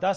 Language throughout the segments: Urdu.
10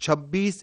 26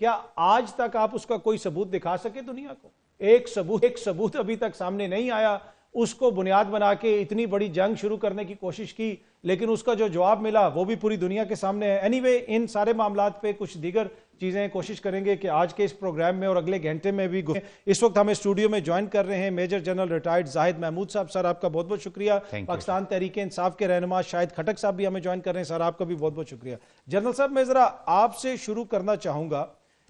کیا آج تک آپ اس کا کوئی ثبوت دکھا سکے دنیا کو؟ ایک ثبوت ابھی تک سامنے نہیں آیا. اس کو بنیاد بنا کے اتنی بڑی جنگ شروع کرنے کی کوشش کی, لیکن اس کا جو جواب ملا وہ بھی پوری دنیا کے سامنے ہے. اینی وے, ان سارے معاملات پہ کچھ دیگر چیزیں کوشش کریں گے کہ آج کے اس پروگرام میں اور اگلے گھنٹے میں بھی. اس وقت ہمیں اسٹوڈیو میں جوائن کر رہے ہیں میجر جنرل ریٹائرڈ زاہد محمود صاحب. سر آپ کا بہت بہت شکریہ. پاکستان تحریک انصاف کے رہنما شاہد کھٹک صاحب بھی ہمیں جوائن کر رہے ہیں. سر آپ کا بھی بہت بہت شکریہ. جنرل صاحب, میں ذرا آپ سے شروع کرنا چاہوں گا.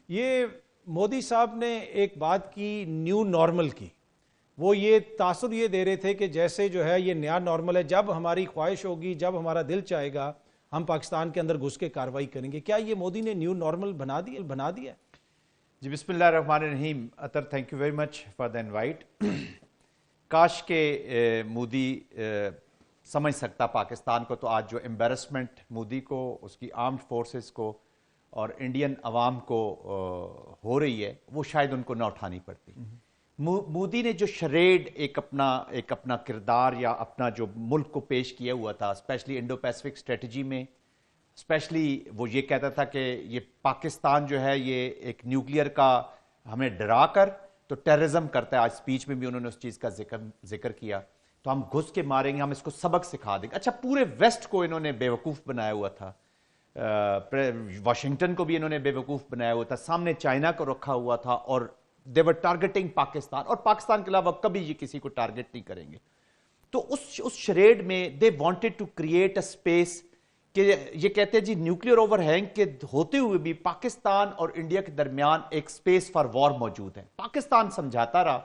یہ مودی صاحب نے ایک بات کی نیو نارمل کی, وہ یہ تاثر یہ دے رہے تھے کہ جیسے جو ہے یہ نیا نارمل ہے, جب ہماری خواہش ہوگی, جب ہمارا دل چاہے گا ہم پاکستان کے اندر گھس کے کارروائی کریں گے. کیا یہ مودی نے نیو نارمل بنا دیا؟ جی بسم اللہ الرحمن الرحیم. Athar thank you very much for the invite. کاش کہ مودی سمجھ سکتا پاکستان کو, تو آج جو امبیرسمنٹ مودی کو, اس کی آرمڈ فورسز کو اور انڈین عوام کو ہو رہی ہے, وہ شاید ان کو نہ اٹھانی پڑتی. مودی نے جو شریڈ ایک اپنا کردار یا اپنا جو ملک کو پیش کیا ہوا تھا, اسپیشلی انڈو پیسفک اسٹریٹجی میں, اسپیشلی وہ یہ کہتا تھا کہ یہ پاکستان جو ہے یہ ایک نیوکلیئر کا ہمیں ڈرا کر تو ٹیررزم کرتا ہے. آج سپیچ میں بھی انہوں نے اس چیز کا ذکر کیا, تو ہم گھس کے ماریں گے, ہم اس کو سبق سکھا دیں گے. اچھا, پورے ویسٹ کو انہوں نے بیوقوف بنایا ہوا تھا, واشنگٹن کو بھی انہوں نے بیوقوف بنایا ہوا تھا, سامنے چائنا کو رکھا ہوا تھا, اور they were targeting پاکستان, اور پاکستان کے علاوہ کبھی یہ کسی کو ٹارگٹ نہیں کریں گے. تو اس شریڈ میں they wanted to create a space کہ یہ کہتے ہیں جی نیوکلیئر اوور ہینگ کے ہوتے ہوئے بھی پاکستان اور انڈیا کے درمیان ایک سپیس فار وار موجود ہے. پاکستان سمجھاتا رہا,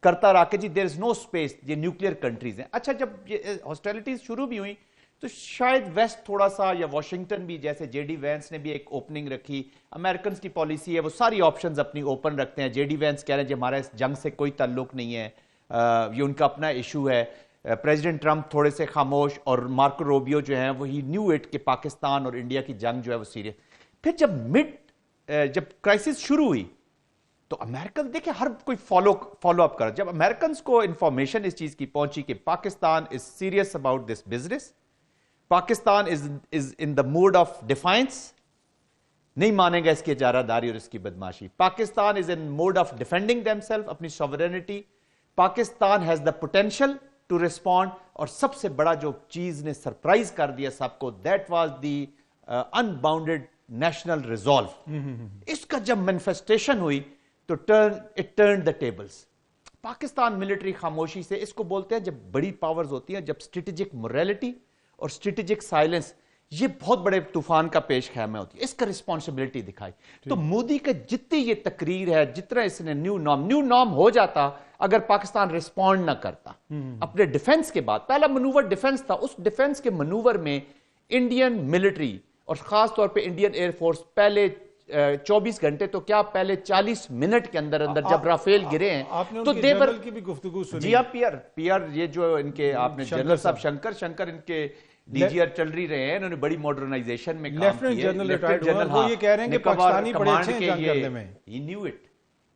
کرتا رہا کہ جی there is no space, یہ نیوکلیئر کنٹریز ہیں. اچھا, جب یہ ہاسٹیلٹیز شروع بھی ہوئی تو شاید ویسٹ تھوڑا سا, یا واشنگٹن بھی, جیسے جے ڈی وینس نے بھی ایک اوپننگ رکھی. امریکنز کی پالیسی ہے وہ ساری آپشنز اپنی اوپن رکھتے ہیں. جے ڈی وینس کہہ رہے ہیں جی ہمارا اس جنگ سے کوئی تعلق نہیں ہے, یہ ان کا اپنا ایشو ہے. پریزیڈنٹ ٹرمپ تھوڑے سے خاموش, اور مارکو روبیو جو ہیں وہی نیو اٹ کہ پاکستان اور انڈیا کی جنگ جو ہے وہ سیریس. پھر جب کرائسس شروع ہوئی تو امریکن دیکھیں ہر کوئی فالو اپ کر. جب امریکنز کو انفارمیشن اس چیز کی پہنچی کہ Pakistan is serious about this business, Pakistan is in the mood of defiance, نہیں مانے گا اس کی اجارہ داری اور اس کی بدماشی. Pakistan is in mood of defending themselves, اپنی sovereignty. Pakistan has the potential to respond, اور سب سے بڑا جو چیز نے سرپرائز کر دیا سب کو, that was the unbounded national resolve. اس کا جب مینیفیسٹیشن ہوئی تو it turned the tables. Pakistan military خاموشی سے, اس کو بولتے ہیں جب بڑی پاورز ہوتی ہیں, جب اسٹریٹجک موریلٹی اور اسٹریٹجک سائلنس, یہ بہت بڑے طوفان کا پیش خیمہ ہوتی ہے, اس کا رسپانسبلٹی دکھائی. تو مودی کا جتنی یہ تقریر ہے, جتنا اس نے نیو نارم ہو جاتا اگر پاکستان ریسپونڈ نہ کرتا اپنے ڈیفنس کے بعد. پہلا منور ڈیفنس تھا, اس ڈیفنس کے منور میں انڈین ملٹری اور خاص طور پہ انڈین ایئر فورس پہلے 24 گھنٹے تو کیا پہلے 40 منٹ کے اندر جب رافیل گرے ہیں تو جنرل کی بھی گفتگو سنی. جی آپ پی آر یہ جو ان کے آپ نے جنرل صاحب شنکر ان کے ڈی جی آر چل رہی رہے ہیں, انہوں نے بڑی ماڈرنائزیشن میں کام کیا. لیفٹیننٹ جنرل وہ یہ کہہ رہے ہیں کہ پاکستانی بڑے اچھے ہیں جنگ کرنے میں. ہی نیو اٹ.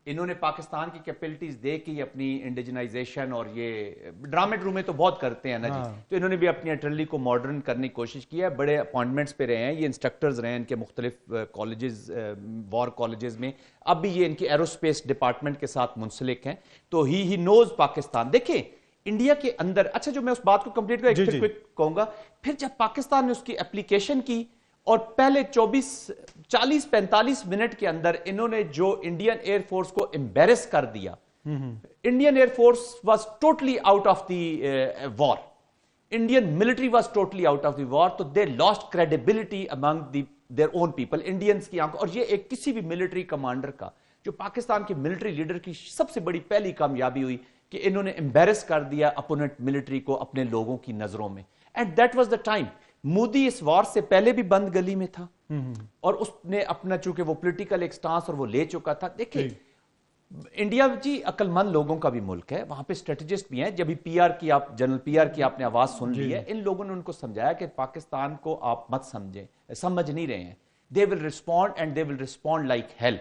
انہوں نے پاکستان کی کیپبلٹیز دیکھ کے اپنی انڈیجنائزیشن, اور یہ ڈرامے ڈرومے تو بہت کرتے ہیں نا جی, تو انہوں نے بھی اپنی اٹرلی کو ماڈرن کرنے کی کوشش کی ہے. بڑے اپوائنٹمنٹس پہ رہے ہیں, یہ انسٹرکٹرز رہے ہیں ان کے مختلف کالجز, وار کالجز میں. اب بھی یہ ان کی ایروسپیس ڈپارٹمنٹ کے ساتھ منسلک ہیں, تو ہی نوز پاکستان. دیکھیں انڈیا کے اندر, اچھا جو میں اس بات کو کمپلیٹ کر کہوں گا, پھر جب پاکستان نے اس کی اپلیکیشن کی اور پہلے 40-45 منٹ کے اندر انہوں نے جو انڈین ایئر فورس کو امبیرس کر دیا, Indian air force was totally out of the war, Indian military was totally out of the war, تو they lost credibility among their own people, Indians کی آنکھوں. اور یہ ایک کسی بھی ملٹری کمانڈر کا, جو پاکستان کے ملٹری لیڈر کی سب سے بڑی پہلی کامیابی ہوئی کہ انہوں نے امبیرس کر دیا اپوننٹ ملٹری کو اپنے لوگوں کی نظروں میں. And that was the time. Modi اس وار سے پہلے بھی بند گلی میں تھا, اور اس نے اپنا چونکہ وہ پولیٹیکل ایک سٹانس اور وہ لے چکا تھا. دیکھیں انڈیا جی عقل مند لوگوں کا بھی ملک ہے, وہاں پہ اسٹریٹجسٹ بھی ہیں. جب پی آر کی آپ جنرل پی آر کی آپ نے آواز سن لی ہے, ان لوگوں نے ان کو سمجھایا کہ پاکستان کو آپ مت سمجھیں, سمجھ نہیں رہے ہیں. They will respond and they will respond like hell.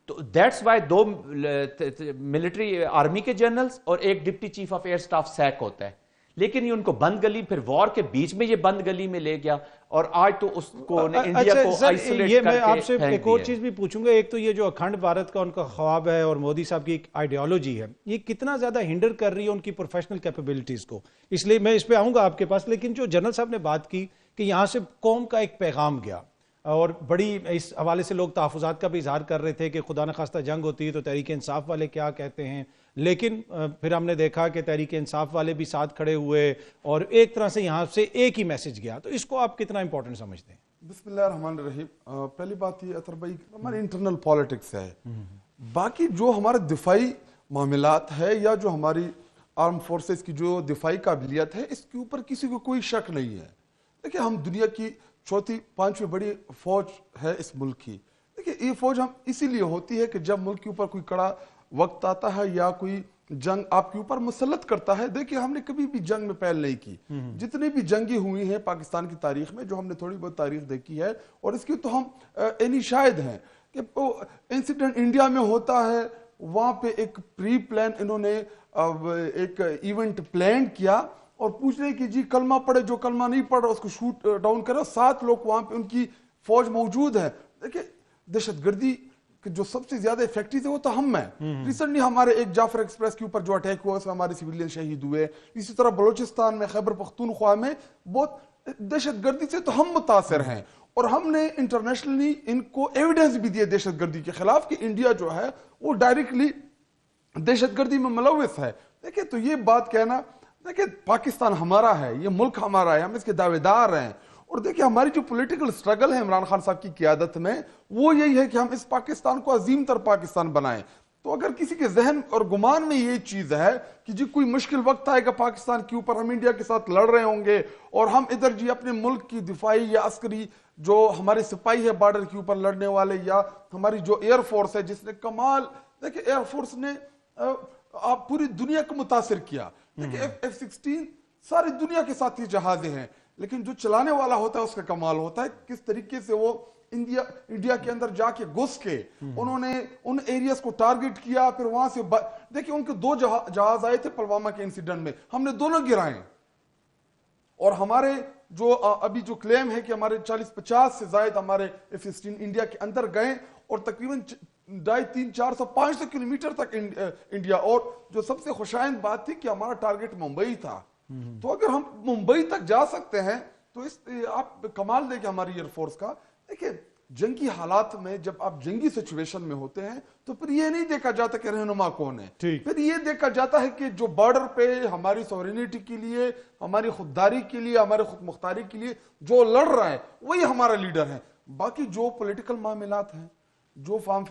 تو that's why 2 ملٹری آرمی کے جنرلز اور ایک deputy chief of air staff sack ہوتا ہے. لیکن یہ ان کو بند گلی، پھر وار کے بیچ میں یہ بند گلی میں لے گیا، اور آج تو اس کو انڈیا کو آئسولیٹ یہ کر میں کے آپ سے پھینک ایک اور دیا۔ چیز بھی پوچھوں گا، ایک تو یہ جو اکھنڈ بھارت کا ان کا خواب ہے اور مودی صاحب کی ایک آئیڈیالوجی ہے، یہ کتنا زیادہ ہنڈر کر رہی ہے ان کی پروفیشنل کیپیبلٹیز کو؟ اس لیے میں اس پہ آؤں گا آپ کے پاس، لیکن جو جنرل صاحب نے بات کی کہ یہاں سے قوم کا ایک پیغام گیا، اور بڑی اس حوالے سے لوگ تحفظات کا بھی اظہار کر رہے تھے کہ خدا نخواستہ جنگ ہوتی ہے تو تحریک انصاف والے کیا کہتے ہیں، لیکن پھر ہم نے دیکھا کہ تحریک انصاف والے بھی ساتھ کھڑے ہوئے اور ایک طرح سے یہاں سے ایک ہی میسج گیا، تو اس کو آپ کتنا امپورٹنٹ سمجھتے ہیں؟ بسم اللہ الرحمن الرحیم۔ پہلی بات یہ اطہر بھائی ہماری انٹرنل پالیٹکس ہے، باقی جو ہمارے دفاعی معاملات ہے یا جو ہماری آرم فورسز کی جو دفاعی قابلیت ہے، اس کے اوپر کسی کو کوئی شک نہیں ہے۔ دیکھیں ہم دنیا کی چوتھی پانچویں بڑی فوج ہے اس ملک کی۔ دیکھیں یہ فوج ہم اسی لیے ہوتی ہے کہ جب ملک کے اوپر کوئی کڑا وقت آتا ہے یا کوئی جنگ آپ کے اوپر مسلط کرتا ہے، دیکھیں ہم نے کبھی بھی جنگ میں پہل نہیں کی۔ جتنے بھی جنگیں ہوئی ہیں پاکستان کی تاریخ میں، جو ہم نے تھوڑی بہت تاریخ دیکھی ہے، اور اس کی تو ہم شاہد ہیں کہ انسیڈنٹ انڈیا میں ہوتا ہے، وہاں پہ ایک پری پلان انہوں نے ایک ایونٹ پلان کیا اور پوچھ رہے کہ جی کلمہ پڑھے، جو کلمہ نہیں پڑھ رہا اس کو شوٹ ڈاؤن کرو، 7 لوگ وہاں پہ ان کی فوج موجود ہے۔ دیکھیں دہشت گردی جو سب سے زیادہ افیکٹو ہے وہ تو ہم ہیں۔ ریسنٹلی ہمارے ایک جعفر ایکسپریس کے اوپر جو اٹیک ہوا اس میں ہمارے سویلین شہید ہوئے، اسی طرح بلوچستان میں خیبر پختونخوا میں بہت دہشت گردی سے تو ہم متاثر ہیں، اور ہم نے انٹرنیشنلی ان کو ایویڈنس بھی دیے دہشت گردی کے خلاف کہ انڈیا جو ہے وہ ڈائریکٹلی دہشت گردی میں ملوث ہے۔ دیکھیں تو یہ بات کہنا، دیکھیں پاکستان ہمارا ہے، یہ ملک ہمارا ہے، ہم اس کے دعوے دار ہیں، اور دیکھیں ہماری جو پولیٹیکل سٹرگل ہے عمران خان صاحب کی قیادت میں، وہ یہی ہے کہ ہم اس پاکستان کو عظیم تر پاکستان بنائیں۔ تو اگر کسی کے ذہن اور گمان میں یہ چیز ہے کہ جی کوئی مشکل وقت آئے گا پاکستان کے اوپر، ہم انڈیا کے ساتھ لڑ رہے ہوں گے اور ہم ادھر جی اپنے ملک کی دفاعی یا عسکری جو ہمارے سپاہی ہے بارڈر کے اوپر لڑنے والے، یا ہماری جو ایئر فورس ہے جس نے کمال، دیکھیں ایئر فورس نے آپ پوری دنیا کو متاثر کیا۔ دیکھیں F-16 ساری دنیا کے ساتھ یہ جہازیں ہیں، لیکن جو چلانے والا ہوتا ہے اس کا کمال ہوتا ہے کس طریقے سے وہ انڈیا کے اندر جا کے گھس کے انہوں نے ان ایریاز کو ٹارگٹ کیا، پھر وہاں سے دیکھیں ان کے 2 جہاز آئے تھے پلوامہ کے انسیڈنٹ میں، ہم نے دونوں گرائے، اور ہمارے جو ابھی جو کلیم ہے کہ ہمارے 40-50 سے زائد ہمارے F-16 انڈیا کے اندر گئے، اور تقریباً 250-300-400-500 کلومیٹر تک انڈیا، اور جو سب سے خوشائند بات تھی کہ ہمارا ٹارگٹ ممبئی تھا۔ تو اگر ہم ممبئی تک جا سکتے ہیں تو آپ کمال دیکھیں ہماری ایئر فورس کا۔ دیکھیں جنگی حالات میں جب آپ جنگی سچویشن میں ہوتے ہیں تو پھر یہ نہیں دیکھا جاتا کہ رہنما کون ہے، پھر یہ دیکھا جاتا ہے کہ جو بارڈر پہ ہماری سوورینٹی کے لیے، ہماری خودداری کے لیے، ہمارے خود مختاری کے لیے جو لڑ رہا ہے وہی ہمارا لیڈر ہے۔ باقی جو پولیٹیکل معاملات ہیں، جو فارم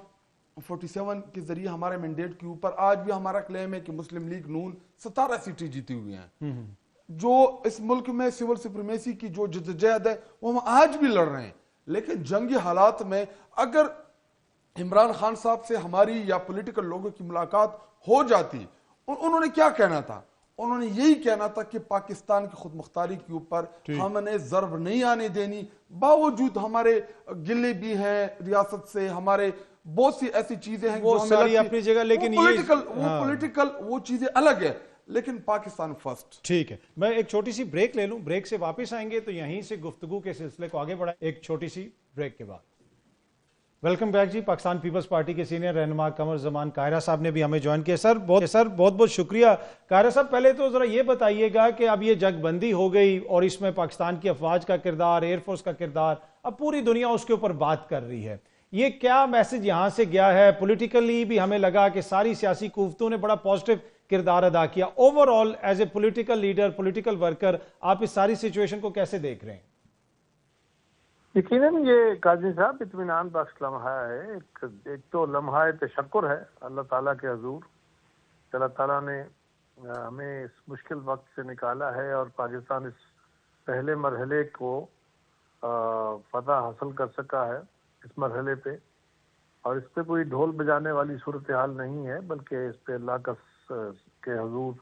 47 کے ذریعے ہمارے مینڈیٹ کے اوپر آج بھی ہمارا کلیم ہے کہ مسلم لیگ نون 17 سیٹیں جیتی ہوئی ہیں، جو اس ملک میں سول سپریمیسی کی جو جدوجہد ہے وہ ہم آج بھی لڑ رہے ہیں۔ لیکن جنگی حالات میں اگر عمران خان صاحب سے ہماری یا پولیٹیکل لوگوں کی ملاقات ہو جاتی، انہوں نے کیا کہنا تھا؟ انہوں نے یہی کہنا تھا کہ پاکستان کی خود مختاری کے اوپر ہم نے ضرب نہیں آنے دینی، باوجود ہمارے گلے بھی ہیں ریاست سے، ہمارے بہت سی ایسی چیزیں ہیں وہ ساری اپنی جگہ، لیکن پولیٹیکل وہ چیزیں الگ ہے، لیکن پاکستان فرسٹ۔ ٹھیک ہے، میں ایک چھوٹی سی بریک لے لوں، بریک سے واپس آئیں گے تو یہیں سے گفتگو کے سلسلے کو آگے بڑھائیں، ایک چھوٹی سی بریک کے بعد۔ ویلکم بیک جی، پاکستان پیپلز پارٹی کے سینئر رہنما قمر زمان قاہرہ صاحب نے بھی ہمیں جوائن کیا۔ سر بہت بہت شکریہ۔ قاہرہ صاحب پہلے تو ذرا یہ بتائیے گا کہ اب یہ جنگ بندی ہو گئی اور اس میں پاکستان کی افواج کا کردار، ایئر فورس کا کردار، اب پوری دنیا اس کے اوپر بات کر رہی ہے، یہ کیا میسج یہاں سے گیا ہے؟ پولیٹیکلی بھی ہمیں لگا کہ ساری سیاسی قوتوں نے بڑا پازیٹیو کردار ادا کیا، over all as a political leader, political worker, آپ اس ساری سچویشن کو کیسے دیکھ رہے ہیں؟ یقیناً یہ قاضی صاحب اطمینان بخش لمحہ ہے، ایک تو لمحہ تشکر ہے اللہ تعالیٰ کے حضور، اللہ تعالیٰ نے ہمیں اس مشکل وقت سے نکالا ہے اور پاکستان اس پہلے مرحلے کو فتح حاصل کر سکا ہے اس مرحلے پہ، اور اس پہ کوئی ڈھول بجانے والی صورتحال نہیں ہے، بلکہ اس پہ اللہ کے حضور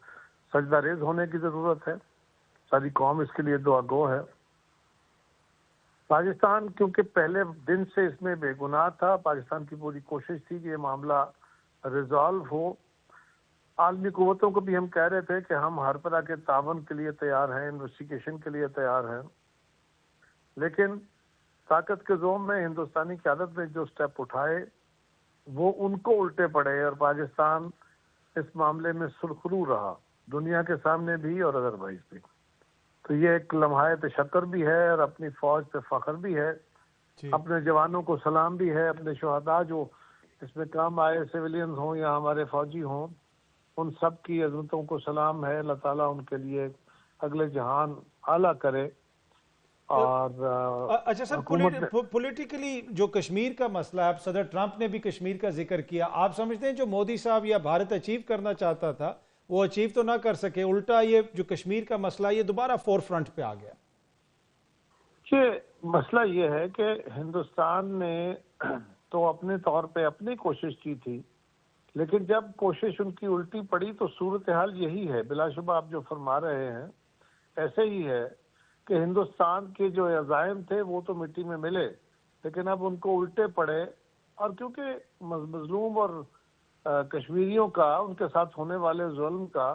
سجدہ ریز ہونے کی ضرورت ہے، ساری قوم اس کے لیے دعا گو ہے۔ پاکستان کیونکہ پہلے دن سے اس میں بے گناہ تھا، پاکستان کی پوری کوشش تھی کہ یہ معاملہ ریزالو ہو، عالمی قوتوں کو بھی ہم کہہ رہے تھے کہ ہم ہر طرح کے تعاون کے لیے تیار ہیں، انویسٹیگیشن کے لیے تیار ہیں، لیکن طاقت کے زوم میں ہندوستانی قیادت نے جو سٹیپ اٹھائے وہ ان کو الٹے پڑے، اور پاکستان اس معاملے میں سرخرو رہا، دنیا کے سامنے بھی اور ادروائز بھی۔ تو یہ ایک لمحہ تشکر بھی ہے اور اپنی فوج پہ فخر بھی ہے، اپنے جوانوں کو سلام بھی ہے، اپنے شہداء جو اس میں کام آئے، سویلینز ہوں یا ہمارے فوجی ہوں، ان سب کی عظمتوں کو سلام ہے۔ اللہ تعالیٰ ان کے لیے اگلے جہان اعلیٰ کرے۔ اور اچھا سر، پولیٹیکلی جو کشمیر کا مسئلہ ہے، اب صدر ٹرمپ نے بھی کشمیر کا ذکر کیا، آپ سمجھتے ہیں جو مودی صاحب یا بھارت اچیو کرنا چاہتا تھا وہ اچیو تو نہ کر سکے، الٹا یہ جو کشمیر کا مسئلہ یہ دوبارہ فور فرنٹ پہ آ گیا؟ یہ مسئلہ یہ ہے کہ ہندوستان نے تو اپنے طور پہ اپنی کوشش کی تھی، لیکن جب کوشش ان کی الٹی پڑی تو صورتحال یہی ہے، بلا شبہ آپ جو فرما رہے ہیں ایسے ہی ہے کہ ہندوستان کے جو عزائم تھے وہ تو مٹی میں ملے، لیکن اب ان کو الٹے پڑے، اور کیونکہ مظلوم اور کشمیریوں کا ان کے ساتھ ہونے والے ظلم کا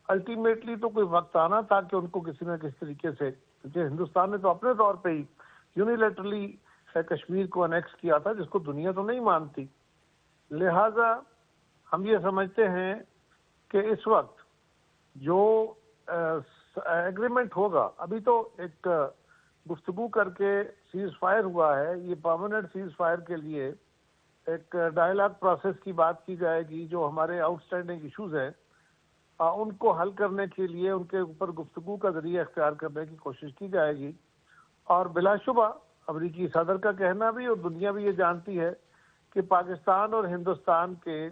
الٹیمیٹلی تو کوئی وقت آنا تھا کہ ان کو کسی نہ کسی طریقے سے، کیونکہ ہندوستان نے تو اپنے طور پہ ہی یونیلیٹرلی کشمیر کو انیکس کیا تھا، جس کو دنیا تو نہیں مانتی، لہٰذا ہم یہ سمجھتے ہیں کہ اس وقت جو ایگریمنٹ ہوگا، ابھی تو ایک گفتگو کر کے سیز فائر ہوا ہے، یہ پرماننٹ سیز فائر کے لیے ایک ڈائلاگ پروسیس کی بات کی جائے گی، جو ہمارے آؤٹ اسٹینڈنگ ایشوز ہیں ان کو حل کرنے کے لیے ان کے اوپر گفتگو کا ذریعہ اختیار کرنے کی کوشش کی جائے گی، اور بلا شبہ امریکی صدر کا کہنا بھی اور دنیا بھی یہ جانتی ہے کہ پاکستان اور ہندوستان کے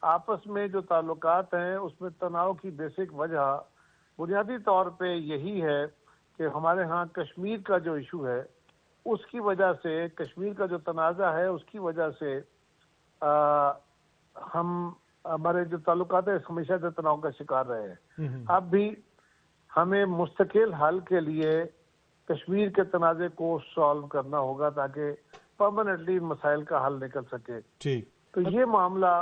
آپس میں جو تعلقات ہیں اس میں تناؤ کی بیسک وجہ بنیادی طور پہ یہی ہے کہ ہمارے ہاں کشمیر کا جو ایشو ہے اس کی وجہ سے، کشمیر کا جو تنازع ہے اس کی وجہ سے ہمارے جو تعلقات ہیں ہمیشہ سے تناؤ کا شکار رہے ہیں۔ اب بھی ہمیں مستقل حل کے لیے کشمیر کے تنازع کو سالو کرنا ہوگا تاکہ پرماننٹلی ان مسائل کا حل نکل سکے۔ تو یہ معاملہ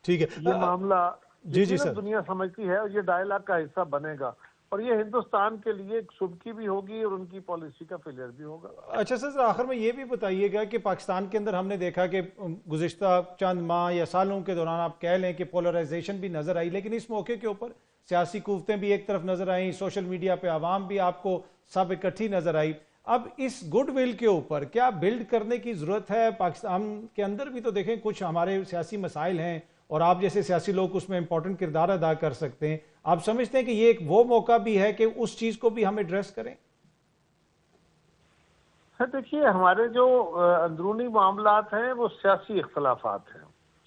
ٹھیک ہے، یہ معاملہ جی سر، دنیا سمجھتی ہے اور یہ ڈائلاگ کا حصہ بنے گا، اور یہ ہندوستان کے لیے ایک سبکی بھی ہوگی اور ان کی پالیسی کا فیلئر بھی ہوگا۔ اچھا سر، آخر میں یہ بھی بتائیے گا کہ پاکستان کے اندر ہم نے دیکھا کہ گزشتہ چند ماہ یا سالوں کے دوران آپ کہہ لیں کہ پولرائزیشن بھی نظر آئی، لیکن اس موقع کے اوپر سیاسی قوتیں بھی ایک طرف نظر آئیں، سوشل میڈیا پہ عوام بھی آپ کو سب اکٹھی نظر آئی۔ اب اس گڈ ول کے اوپر کیا بلڈ کرنے کی ضرورت ہے؟ پاکستان کے اندر بھی تو دیکھیں کچھ ہمارے سیاسی مسائل ہیں اور آپ جیسے سیاسی لوگ اس میں امپورٹنٹ کردار ادا کر سکتے ہیں، آپ سمجھتے ہیں کہ یہ ایک وہ موقع بھی ہے کہ اس چیز کو بھی ہم ایڈریس کریں؟ دیکھیے، ہمارے جو اندرونی معاملات ہیں وہ سیاسی اختلافات ہیں،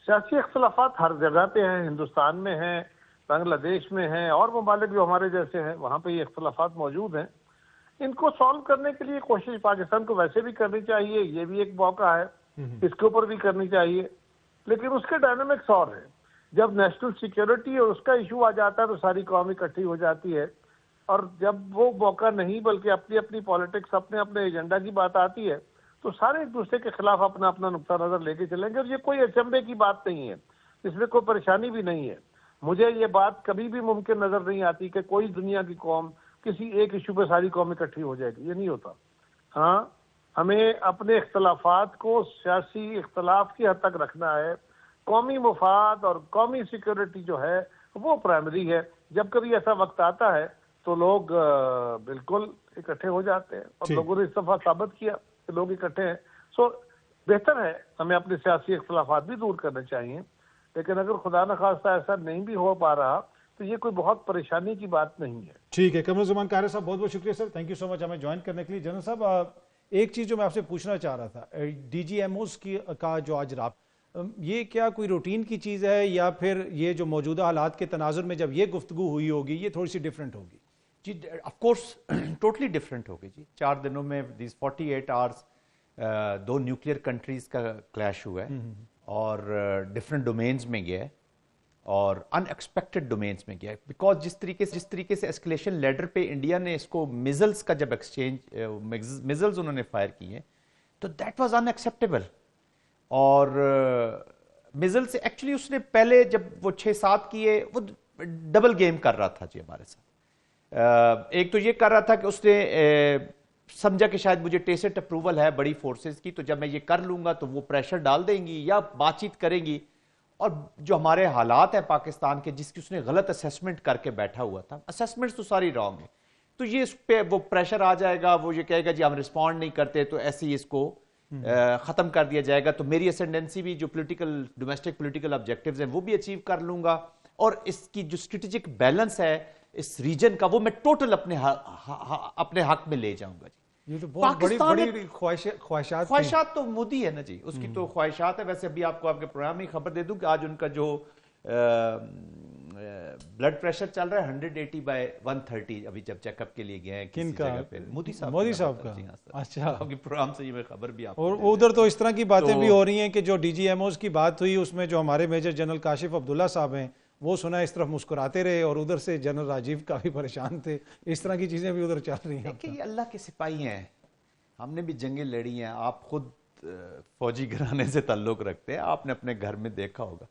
سیاسی اختلافات ہر جگہ پہ ہیں، ہندوستان میں ہیں، بنگلہ دیش میں ہیں، اور ممالک جو ہمارے جیسے ہیں وہاں پہ یہ اختلافات موجود ہیں۔ ان کو سالو کرنے کے لیے کوشش پاکستان کو ویسے بھی کرنی چاہیے، یہ بھی ایک موقع ہے، اس کے اوپر بھی کرنی چاہیے، لیکن اس کے ڈائنامکس اور ہیں۔ جب نیشنل سیکیورٹی اور اس کا ایشو آ جاتا ہے تو ساری قوم اکٹھی ہو جاتی ہے، اور جب وہ موقع نہیں بلکہ اپنی اپنی پالیٹکس، اپنے اپنے ایجنڈا کی بات آتی ہے تو سارے ایک دوسرے کے خلاف اپنا اپنا نقطہ نظر لے کے چلیں گے، اور یہ کوئی اچنبھے کی بات نہیں ہے، اس میں کوئی پریشانی بھی نہیں ہے۔ مجھے یہ بات کبھی بھی ممکن نظر نہیں آتی کہ کوئی دنیا کی قوم کسی ایک ایشو پہ ساری قوم اکٹھی ہو جائے گی، یہ نہیں ہوتا۔ ہاں، ہمیں اپنے اختلافات کو سیاسی اختلاف کی حد تک رکھنا ہے، قومی مفاد اور قومی سیکورٹی جو ہے وہ پرائمری ہے۔ جب کبھی ایسا وقت آتا ہے تو لوگ بالکل اکٹھے ہو جاتے ہیں، اور لوگوں نے اس دفعہ ثابت کیا کہ لوگ اکٹھے ہیں۔ سو بہتر ہے، ہمیں اپنے سیاسی اختلافات بھی دور کرنے چاہیے، لیکن اگر خدا نخواستہ ایسا نہیں بھی ہو پا رہا تو یہ کوئی بہت پریشانی کی بات نہیں ہے۔ ٹھیک ہے، قمر الزمان قاہرہ صاحب بہت بہت شکریہ سر، تھینک یو سو مچ ہمیں جوائن کرنے کے لیے۔ جنرل صاحب، ایک چیز جو میں آپ سے پوچھنا چاہ رہا تھا، ڈی جی ایم اوز کا جو آج رابطہ، یہ کیا کوئی روٹین کی چیز ہے یا پھر یہ جو موجودہ حالات کے تناظر میں جب یہ گفتگو ہوئی ہوگی یہ تھوڑی سی ڈیفرنٹ ہوگی؟ جی آف کورس ٹوٹلی ڈفرینٹ ہوگی جی۔ 4 دنوں میں دیز 48 آورس 2 نیوکلیئر کنٹریز کا کلیش ہوا ہے، اور ڈفرینٹ ڈومینز میں گیا ہے، اور ان ایکسپیکٹڈ ڈومینز میں گیا ہے، بیکاز جس طریقے سے اسکلیشن لیڈر پہ انڈیا نے اس کو میزلز کا جب ایکسچینج، میزلز انہوں نے فائر کی ہیں، تو دیٹ واز ان ایکسیپٹیبل۔ اور میزل سے ایکچولی اس نے پہلے جب وہ 6-7 کیے وہ ڈبل گیم کر رہا تھا جی ہمارے ساتھ. ایک تو یہ کر رہا تھا کہ اس نے سمجھا کہ شاید مجھے ٹیسٹ اپروول ہے بڑی فورسز کی، تو جب میں یہ کر لوں گا تو وہ پریشر ڈال دیں گی یا بات چیت کریں گی. اور جو ہمارے حالات ہیں پاکستان کے جس کی اس نے غلط اسیسمنٹ کر کے بیٹھا ہوا تھا، اسیسمنٹس تو ساری رانگ ہیں، تو یہ اس پہ وہ پریشر آ جائے گا، وہ یہ کہے گا جی ہم رسپونڈ نہیں کرتے تو ایسے ہی اس کو ختم کر دیا جائے گا. تو میری اسینڈنسی بھی جو ڈومیسٹک پولیٹیکل آبجیکٹیوز ہیں وہ بھی اچیو کر لوں گا، اور اس کی جو اسٹریٹجک بیلنس ہے اس ریجن کا وہ میں ٹوٹل اپنے حق میں لے جاؤں گا. جی یہ تو بہت بڑی خواہشات تو مودی ہے نا جی، اس کی تو خواہشات ہے. ویسے ابھی آپ کو آپ کے پروگرام میں خبر دے دوں کہ آج ان کا جو بلڈ پریشر چل رہا ہے 180/130 ابھی جب چیک اپ کے لیے گئے ہیں کسی جگہ پہ مودی صاحب کا. اچھا، آپ کے پروگرام سے یہ میں خبر بھی آپ اور ادھر تو اس طرح کی باتیں بھی ہو رہی ہیں کہ جو ڈی جی ایم اوز کی بات ہوئی اس میں جو ہمارے میجر جنرل کاشف عبداللہ صاحب ہیں وہ سنا اس طرف مسکراتے رہے اور ادھر سے جنرل راجیو کافی پریشان تھے. اس طرح کی چیزیں بھی ادھر چل رہی ہیں. کہ یہ اللہ کے سپاہی ہیں، ہم نے بھی جنگیں لڑی ہیں. آپ خود فوجی گھرانے سے تعلق رکھتے ہیں، آپ نے اپنے گھر میں دیکھا ہوگا.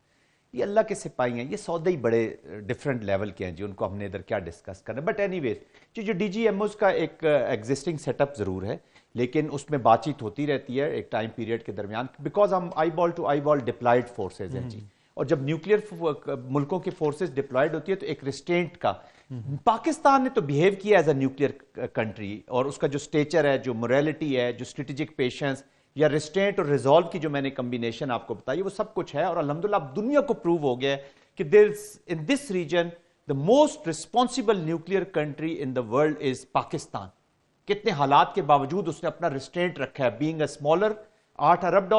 یہ اللہ کے سپاہی ہیں، یہ سودے ہی بڑے ڈیفرنٹ لیول کے ہیں جی، ان کو ہم نے ادھر کیا ڈسکس کرنا ہے. بٹ اینی ویز جو ڈی جی ایم اوز کا ایک ایگزسٹنگ سیٹ اپ ضرور ہے، لیکن اس میں بات چیت ہوتی رہتی ہے ایک ٹائم پیریڈ کے درمیان، بیکاز ہم eyeball to eyeball deployed forces ہیں جی. اور جب نیوکلیئر ملکوں کی فورسز ڈپلائڈ ہوتی ہے تو ایک ریسٹینٹ کا پاکستان نے تو بیہیو کیا ایز اے نیوکلیئر کنٹری، اور اس کا جو سٹیچر ہے، جو موریلٹی ہے، جو اسٹریٹجک پیشنس یا ریسٹینٹ اور ریزالو کی جو میں نے کمبینیشن آپ کو بتائی وہ سب کچھ ہے. اور الحمدللہ اب دنیا کو پروو ہو گیا ہے کہ in this region the most responsible nuclear country in the world is Pakistan. کتنے حالات کے باوجود اس نے اپنا ریسٹینٹ رکھا ہے، بینگ اے اسمالر. $8 ارب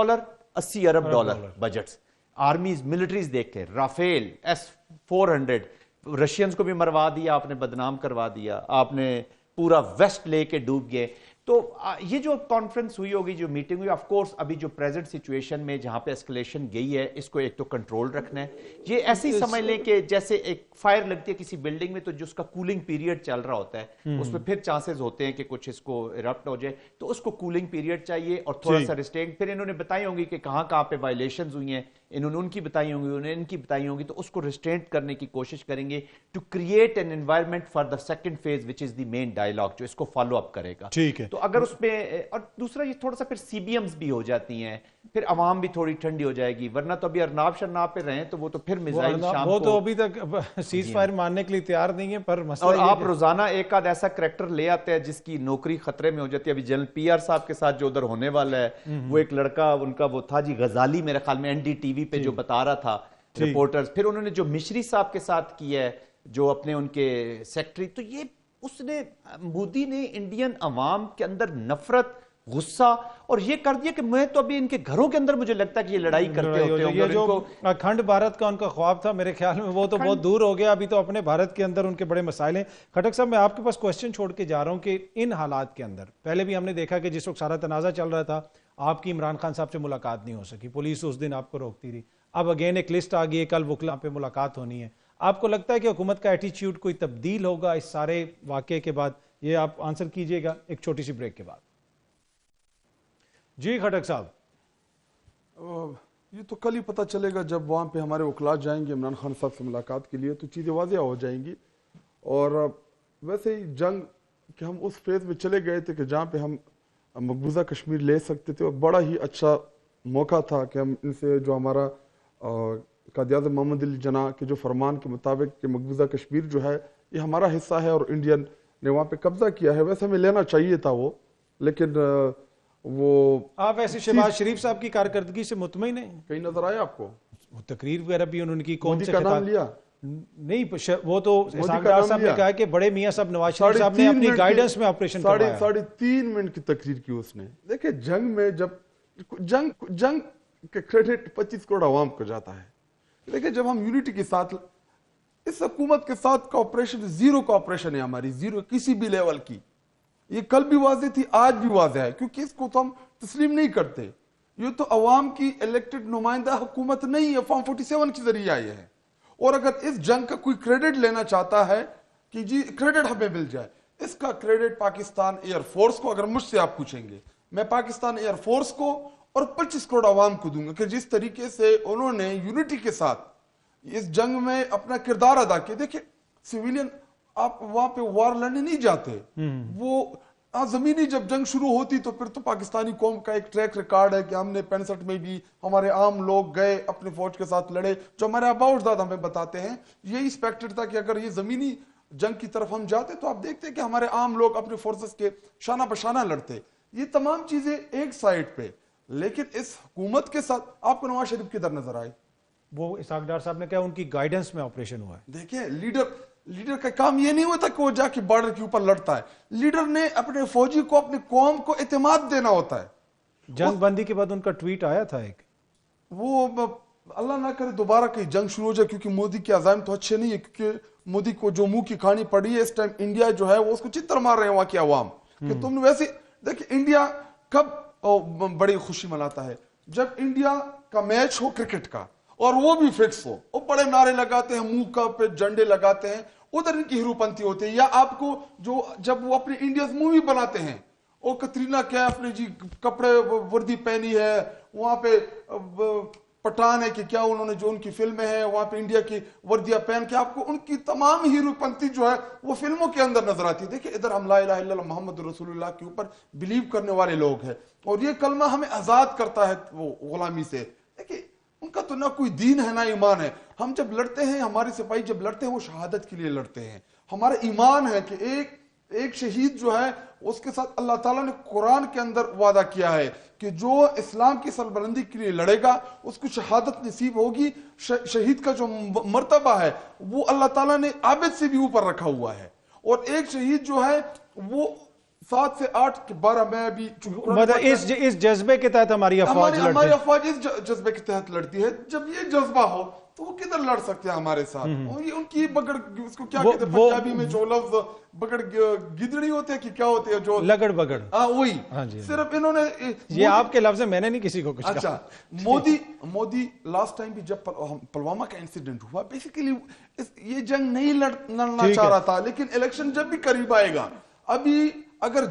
80 ارب بجٹس، آرمیز ملٹریز دیکھ کے، رافیل S-400 رشینز کو بھی مروا دیا آپ نے، بدنام کروا دیا آپ نے، پورا ویسٹ لے کے ڈوب گئے. تو یہ جو کانفرنس ہوئی ہوگی، جو میٹنگ ہوئی، آف کورس ابھی جو پریزنٹ سچویشن میں جہاں پہ اسکلیشن گئی ہے اس کو ایک تو کنٹرول رکھنا ہے. یہ ایسے ہی سمجھ لیں کہ جیسے ایک فائر لگتی ہے کسی بلڈنگ میں تو جو اس کا کولنگ پیریڈ چل رہا ہوتا ہے اس میں پھر چانسز ہوتے ہیں کہ کچھ اس کو ایرپٹ ہو جائے، تو اس کو کولنگ پیریڈ چاہیے اور تھوڑا سا ریسٹینٹ. پھر انہوں نے بتائی ہوں گی کہ کہاں کہاں پہ وائلیشنز ہوئی ہیں، انہوں نے ان کی بتائی ہوں گی، انہوں نے ان کی بتائی ہوں گی، تو اس کو ریسٹینٹ کرنے کی کوشش کریں گے to create an environment for the second phase which is the main dialogue جو اس کو فالو اپ کرے گا. ٹھیک ہے. تو اگر اس میں اور دوسرا یہ تھوڑا سا پھر سی بی ایمز بھی ہو جاتی ہیں، پھر عوام بھی تھوڑی ٹھنڈی ہو جائے گی. ورنہ تو ابھی ارناب شرناب پہ رہیں تو وہ تو پھر میزائل شام کو، وہ تو ابھی تک سیز فائر ماننے کے لیے تیار نہیں ہے. پر مسئلہ اور آپ روزانہ ایک آدھ ایسا کریکٹر لے آتے ہیں جس کی نوکری خطرے میں ہو جاتی ہے. ابھی جنرل پی آر صاحب کے ساتھ جو ادھر ہونے والا ہے وہ ایک لڑکا ان کا وہ تھا جی غزالی، میرے خیال میں NDTV پہ جو بتا رہا تھا رپورٹرز. پھر انہوں نے جو مشری صاحب کے ساتھ کیا ہے جو اپنے ان کے سیکٹری، تو یہ اس نے مودی نے انڈین عوام کے اندر نفرت، غصہ اور یہ کر دیا کہ میں تو ابھی ان کے گھروں کے اندر مجھے لگتا ہے کہ یہ لڑائی کرتے ہوتے ہیں. یہ جو اکھنڈ بھارت کا ان کا خواب تھا میرے خیال میں وہ تو بہت دور ہو گیا. ابھی تو اپنے بھارت کے اندر ان کے بڑے مسائل ہیں. کھٹک صاحب میں آپ کے پاس کوسچن چھوڑ کے جا رہا ہوں کہ ان حالات کے اندر پہلے بھی ہم نے دیکھا کہ جس وقت سارا تنازع چل رہا تھا آپ کی عمران خان صاحب سے ملاقات نہیں ہو سکی، پولیس اس دن آپ کو روکتی رہی. اب اگین ایک لسٹ آ گئی ہے، کل وکلا پہ ملاقات ہونی ہے. آپ کو لگتا ہے کہ حکومت کا ایٹیچیوڈ کوئی تبدیل ہوگا اس سارے واقعے کے بعد؟ یہ آپ آنسر کیجئے گا ایک چھوٹی سی بریک کے بعد. جی کھٹک صاحب. یہ تو کل ہی پتہ چلے گا جب وہاں پہ ہمارے وکلاء جائیں گے عمران خان صاحب سے ملاقات کے لیے، تو چیزیں واضح ہو جائیں گی. اور ویسے ہی جنگ کہ ہم اس فیز میں چلے گئے تھے کہ جہاں پہ ہم مقبوضہ کشمیر لے سکتے تھے، اور بڑا ہی اچھا موقع تھا کہ ہم ان سے جو ہمارا قائد-اعظم محمد علی جناح کے جو فرمان کے مطابق کہ مقبوضہ کشمیر جو ہے یہ ہمارا حصہ ہے اور انڈین نے وہاں پہ قبضہ کیا ہے. ویسے ہمیں لینا چاہیے تھا وہ، لیکن وہ آپ ویسے شہباز شریف صاحب کی کارکردگی سے مطمئن ہیں؟ کہیں نظر آیا آپ کو تقریر وغیرہ بھی انہوں نے کی؟ کون سے کا نام لیا؟ نہیں، وہ تو احسان ڈار صاحب نے کہا کہ بڑے میاں صاحب نواز شریف صاحب نے اپنی گائیڈنس میں آپریشن کروایا. 3.5 منٹ کی تقریر کی اس نے. دیکھیں جنگ میں جب جنگ کے کریڈٹ 25 کروڑ عوام کو جاتا ہے. دیکھیں جب ہم یونٹی کے ساتھ اس حکومت کے ساتھ کوآپریشن، زیرو کوآپریشن ہے ہماری، زیرو کسی بھی لیول کی. یہ کل بھی واضح تھی، آج بھی واضح ہے، کیونکہ اس کو تو ہم تسلیم نہیں کرتے. یہ تو عوام کی الیکٹڈ نمائندہ حکومت نہیں ہے، فارم 47 کے ذریعے آئی ہے. اور اگر اس جنگ کا کوئی کریڈٹ لینا چاہتا ہے کہ جی کریڈٹ ہمیں مل جائے، اس کا کریڈٹ پاکستان ایئر فورس کو، اگر مجھ سے آپ پوچھیں گے، میں پاکستان ایئر فورس کو اور 25 کروڑ عوام کو دوں گا کہ جس طریقے سے انہوں نے یونٹی کے ساتھ اس جنگ میں اپنا کردار ادا کیا. دیکھیں سویلین آپ وہاں پہ وار لڑنے نہیں جاتے, وہ زمینی جب جنگ شروع ہوتی تو پھر تو پاکستانی قوم کا ایک ٹریک ریکارڈ ہے کہ ہم نے 65 میں بھی ہمارے عام لوگ گئے اپنے فوج کے ساتھ لڑے, جو ہمارے آباء و اجداد ہمیں بتاتے ہیں. یہی ایکسپیکٹڈ تھا کہ اگر یہ زمینی جنگ کی طرف ہم جاتے تو آپ دیکھتے کہ ہمارے عام لوگ اپنے فورسز کے شانہ بشانہ لڑتے. یہ تمام چیزیں ایک سائڈ پہ, لیکن اس حکومت کے ساتھ آپ کو نواز شریف کدھر نظر آئے؟ وہ اسحاق ڈار صاحب نے کہا ان کی گائیڈنس میں آپریشن ہوا ہے. دیکھیں لیڈر کا کام یہ نہیں ہوتا کہ وہ جا کے بارڈر کے اوپر لڑتا ہے. لیڈر نے اپنے فوجی کو اپنی قوم کو اعتماد دینا ہوتا ہے. جنگ بندی کے بعد ان کا ٹویٹ آیا تھا ایک, وہ اللہ نہ کرے دوبارہ کہیں جنگ شروع ہو جائے, کیونکہ مودی کے عزائم تو اچھے نہیں ہے, کیونکہ مودی کو جو منہ کی کھانی پڑی ہے اس ٹائم انڈیا جو ہے وہ اس کو چتر مار رہے ہیں وہاں کی عوام کہ تم نے ویسے. دیکھیں انڈیا کب بڑی خوشی مناتا ہے جب انڈیا کا میچ ہو کرکٹ کا اور وہ بھی فکس ہو, وہ بڑے نعرے لگاتے ہیں, منہ کا پہ جھنڈے لگاتے ہیں, ادھر ان کی ہیرو پنتی ہوتے ہیں. یا آپ کو جو جب وہ اپنے انڈیاز مووی بناتے ہیں, وہ کترینہ کیف نے جی کپڑے وردی پہنی ہے, وہاں پہ پٹھان ہے کہ کیا انہوں نے جو ان کی فلمیں ہیں وہاں پہ انڈیا کی وردیاں پہن کے آپ کو ان کی تمام ہیرو پنتی جو ہے وہ فلموں کے اندر نظر آتی ہے. دیکھیں ادھر ہم لا الہ الا اللہ محمد رسول اللہ کے اوپر بلیو کرنے والے لوگ ہیں, اور یہ کلمہ ہمیں آزاد کرتا ہے وہ غلامی سے. دیکھیں ان کا تو نہ کوئی دین ہے نہ ایمان ہے. ہم جب لڑتے ہیں, ہمارے سپاہی جب لڑتے ہیں وہ شہادت کے لیے لڑتے ہیں. ہمارا ایمان ہے کہ ایک شہید جو ہے اس کے ساتھ اللہ تعالیٰ نے قرآن کے اندر وعدہ کیا ہے کہ جو اسلام کی سربلندی کے لیے لڑے گا اس کو شہادت نصیب ہوگی. شہید کا جو مرتبہ ہے وہ اللہ تعالیٰ نے عابد سے بھی اوپر رکھا ہوا ہے. اور ایک شہید جو ہے وہ 7 سے 8 کے 12 میں بھی اس جذبے کے تحت ہماری افواج اس جذبے کے تحت لڑتی ہے. جب یہ جذبہ ہو تو وہ کدھر لڑ سکتے ہیں ہمارے ساتھ؟ یہ ان کی بگڑ, اس کو کیا کہتے ہیں پنجابی میں جو لفظ بگڑ گدڑی ہوتے ہیں کہ کیا ہوتے ہیں, جو لگڑ بگڑ, وہی صرف انہوں نے. یہ آپ کے لفظ ہیں, میں نے نہیں کسی کو کچھ کہا. اچھا مودی لاسٹ ٹائم بھی جب پلوامہ کا انسیڈنٹ ہوا, بیسیکلی یہ جنگ نہیں لڑنا چاہ رہا تھا, لیکن الیکشن جب بھی قریب آئے گا, ابھی اگر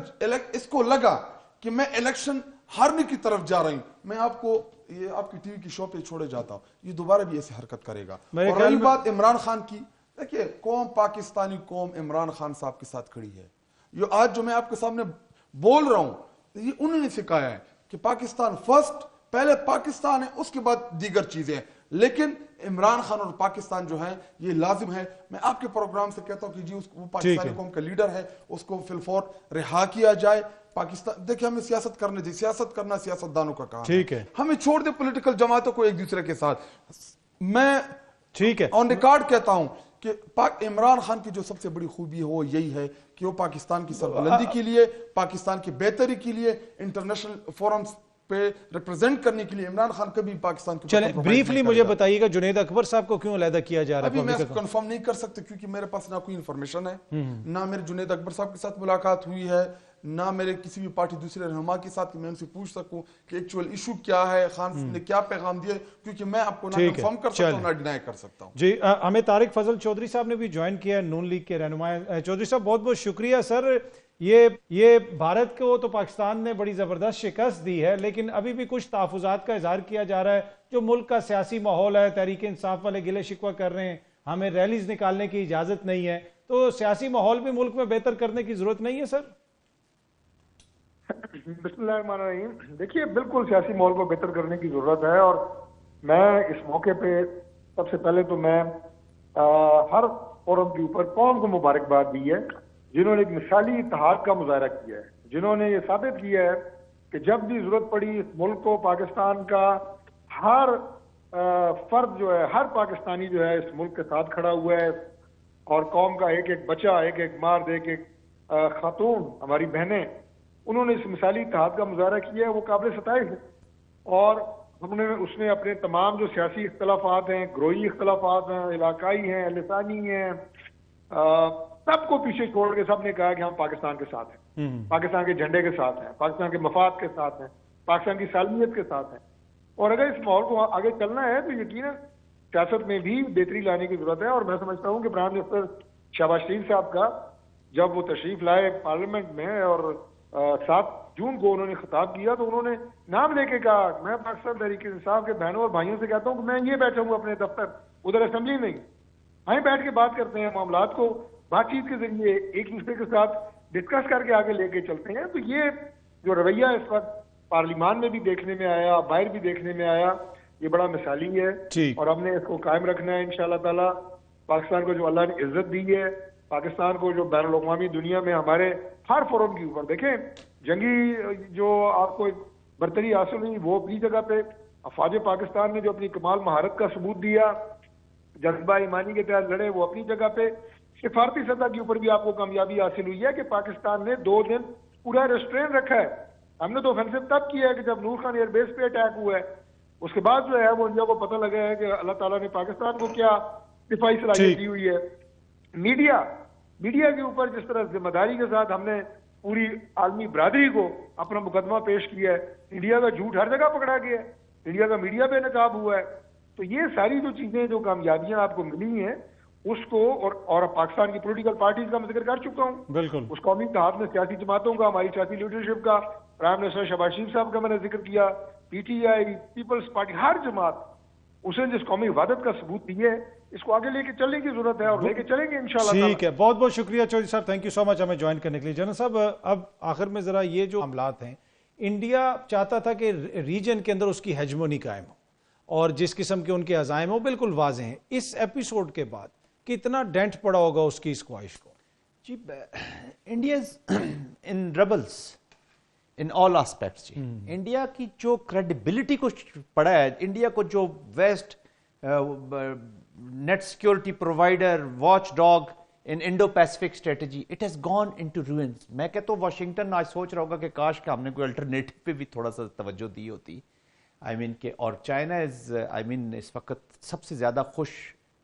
اس کو لگا کہ میں الیکشن ہارنے کی طرف جا رہی ہوں, میں آپ کو یہ آپ کی ٹی وی کی شو پہ چھوڑے جاتا ہوں, یہ دوبارہ بھی ایسے حرکت کرے گا. اور رہی بات عمران خان کی, دیکھیے قوم, پاکستانی قوم عمران خان صاحب کے ساتھ کھڑی ہے. یہ آج جو میں آپ کے سامنے بول رہا ہوں یہ انہوں نے سکھایا ہے کہ پاکستان فرسٹ, پہلے پاکستان ہے اس کے بعد دیگر چیزیں ہیں. لیکن عمران خان اور پاکستان جو ہے یہ لازم ہے. میں آپ کے پروگرام سے کہتا ہوں کہ جی وہ پاکستانی قوم کا لیڈر ہے, اس کو فی الفور رہا کیا جائے. پاکستان دیکھیں ہمیں سیاست کرنے دیں, سیاست کرنا سیاست دانوں کا کام ہے, ہمیں چھوڑ دیں پولیٹیکل جماعتوں کو ایک دوسرے کے ساتھ. میں آن ریکارڈ کہتا ہوں کہ عمران خان کی جو سب سے بڑی خوبی ہے وہ یہی ہے کہ وہ پاکستان کی سربلندی کے لیے, پاکستان کی بہتری کے لیے, انٹرنیشنل فورمز پہ ریپرزینٹ کرنے کے لیے عمران خان کبھی پاکستان کو. چلیں بریفلی مجھے بتائیے گا جنید اکبر صاحب کو کیوں علیحدہ کیا جا رہا ہے؟ ابھی میں اس کو کنفرم نہیں کر سکتا کیونکہ میرے پاس نہ کوئی انفارمیشن ہے, نہ میرے جنید اکبر صاحب کے ساتھ ملاقات ہوئی ہے, نہ میرے کسی بھی پارٹی دوسرے رہنما کے ساتھ کہ میں ان سے پوچھ سکوں کہ ایکچوئل ایشو کیا ہے, خان نے کیا پیغام دیا, کیونکہ میں آپ کو نہ کنفرم کر سکتا ہوں نہ ڈینائی کر سکتا ہوں. جی ہمیں طارق فضل چودھری صاحب نے بھی جوائن کیا ہے, نون لیگ کے رہنما. چودھری صاحب بہت بہت شکریہ سر. یہ بھارت کو تو پاکستان نے بڑی زبردست شکست دی ہے, لیکن ابھی بھی کچھ تحفظات کا اظہار کیا جا رہا ہے. جو ملک کا سیاسی ماحول ہے, تحریک انصاف والے گلے شکوہ کر رہے ہیں, ہمیں ریلیز نکالنے کی اجازت نہیں ہے, تو سیاسی ماحول بھی ملک میں بہتر کرنے کی ضرورت نہیں ہے سر؟ بسم اللہ الرحمن الرحیم. دیکھیے بالکل سیاسی ماحول کو بہتر کرنے کی ضرورت ہے, اور میں اس موقع پہ سب سے پہلے تو میں ہر فورم کے اوپر قوم کو مبارکباد دی ہے جنہوں نے ایک مثالی اتحاد کا مظاہرہ کیا ہے, جنہوں نے یہ ثابت کیا ہے کہ جب بھی ضرورت پڑی اس ملک کو, پاکستان کا ہر فرد جو ہے, ہر پاکستانی جو ہے اس ملک کے ساتھ کھڑا ہوا ہے, اور قوم کا ایک ایک بچہ, ایک ایک مرد, ایک ایک خاتون, ہماری بہنیں, انہوں نے اس مثالی اتحاد کا مظاہرہ کیا ہے, وہ قابل ستائش ہے. اور اس نے اپنے تمام جو سیاسی اختلافات ہیں, گروہی اختلافات ہیں, علاقائی ہیں, لسانی ہیں, سب کو پیچھے چھوڑ کے سب نے کہا کہ ہم پاکستان کے ساتھ ہیں, پاکستان کے جھنڈے کے ساتھ ہیں, پاکستان کے مفاد کے ساتھ ہیں, پاکستان کی سالمیت کے ساتھ ہیں. اور اگر اس ماحول کو آگے چلنا ہے تو یقیناً سیاست میں بھی بہتری لانے کی ضرورت ہے. اور میں سمجھتا ہوں کہ پرائم منسٹر شہباز شریف صاحب کا جب وہ تشریف لائے پارلیمنٹ میں اور 7 جون کو انہوں نے خطاب کیا تو انہوں نے نام لے کے کہا, میں پاکستان تحریک انصاف کے بہنوں اور بھائیوں سے کہتا ہوں کہ میں یہ بیٹھا ہوں اپنے دفتر, ادھر اسمبلی میں, آئیں بیٹھ کے بات کرتے ہیں, معاملات کو بات چیت کے ذریعے ایک دوسرے کے ساتھ ڈسکس کر کے آگے لے کے چلتے ہیں. تو یہ جو رویہ اس وقت پارلیمان میں بھی دیکھنے میں آیا, باہر بھی دیکھنے میں آیا, یہ بڑا مثالی ہے, اور ہم نے اس کو قائم رکھنا ہے انشاءاللہ تعالی. پاکستان کو جو اللہ نے عزت دی ہے, پاکستان کو جو بین الاقوامی دنیا میں ہمارے ہر فورم کے اوپر, دیکھیں جنگی جو آپ کو برتری حاصل ہوئی وہ اپنی جگہ پہ, افواج پاکستان نے جو اپنی کمال مہارت کا ثبوت دیا, جذبہ ایمانی کے تحت لڑے, وہ اپنی جگہ پہ. سفارتی سطح کے اوپر بھی آپ کو کامیابی حاصل ہوئی ہے کہ پاکستان نے 2 دن پورا ریسٹرین رکھا ہے. ہم نے تو offensive تب کیا ہے کہ جب نور خان ایئر بیس پہ اٹیک ہوا ہے, اس کے بعد جو ہے وہ انڈیا کو پتہ لگا ہے کہ اللہ تعالیٰ نے پاکستان کو کیا دفاعی صلاحیت دی ہوئی ہے. میڈیا کے اوپر جس طرح ذمہ داری کے ساتھ ہم نے پوری عالمی برادری کو اپنا مقدمہ پیش کیا ہے, انڈیا کا جھوٹ ہر جگہ پکڑا گیا ہے, انڈیا کا میڈیا بے نقاب ہوا ہے. تو یہ ساری جو چیزیں, جو کامیابیاں آپ کو ملی ہیں, اس کو اور پاکستان کی پولیٹیکل پارٹیز کا میں ذکر کر چکا ہوں, بالکل اس قومی اتحاد میں سیاسی جماعتوں کا, ہماری سیاسی لیڈرشپ کا, پرائم منسٹر شہباز شریف صاحب کا میں نے ذکر کیا, پی ٹی آئی, پیپلز پارٹی, ہر جماعت اسے جس قومی وحدت کا ثبوت دیے, اس کو آگے لے کے چلنے کی ضرورت ہے اور لے کے چلیں گے انشاءاللہ. ٹھیک ہے, بہت بہت شکریہ چودھری صاحب, تھینک یو سو مچ ہمیں جوائن کرنے کے لیے. جنرل صاحب, اب آخر میں ذرا یہ جو معاملات ہیں, انڈیا چاہتا تھا کہ ریجن کے اندر اس کی ہیجمونی قائم ہو, اور جس قسم کے ان کے عزائم ہو بالکل واضح ہیں. اس ایپیسوڈ کے بعد کتنا ڈینٹ پڑا ہوگا اس کی اس خواہش کو؟ جی, India in rebels in all aspects. جی, انڈیا کی جو کریڈیبلٹی کو پڑا ہے, انڈیا کو جو west net security provider, watch dog in Indo Pacific strategy, it has gone into ruins. میں کہتا ہوں واشنگٹن آج سوچ رہا ہوگا کہ کاش کہ ہم نے کوئی الٹرنیٹو پہ بھی تھوڑا سا توجہ دی ہوتی. کہ اور چائنا اس وقت سب سے زیادہ خوش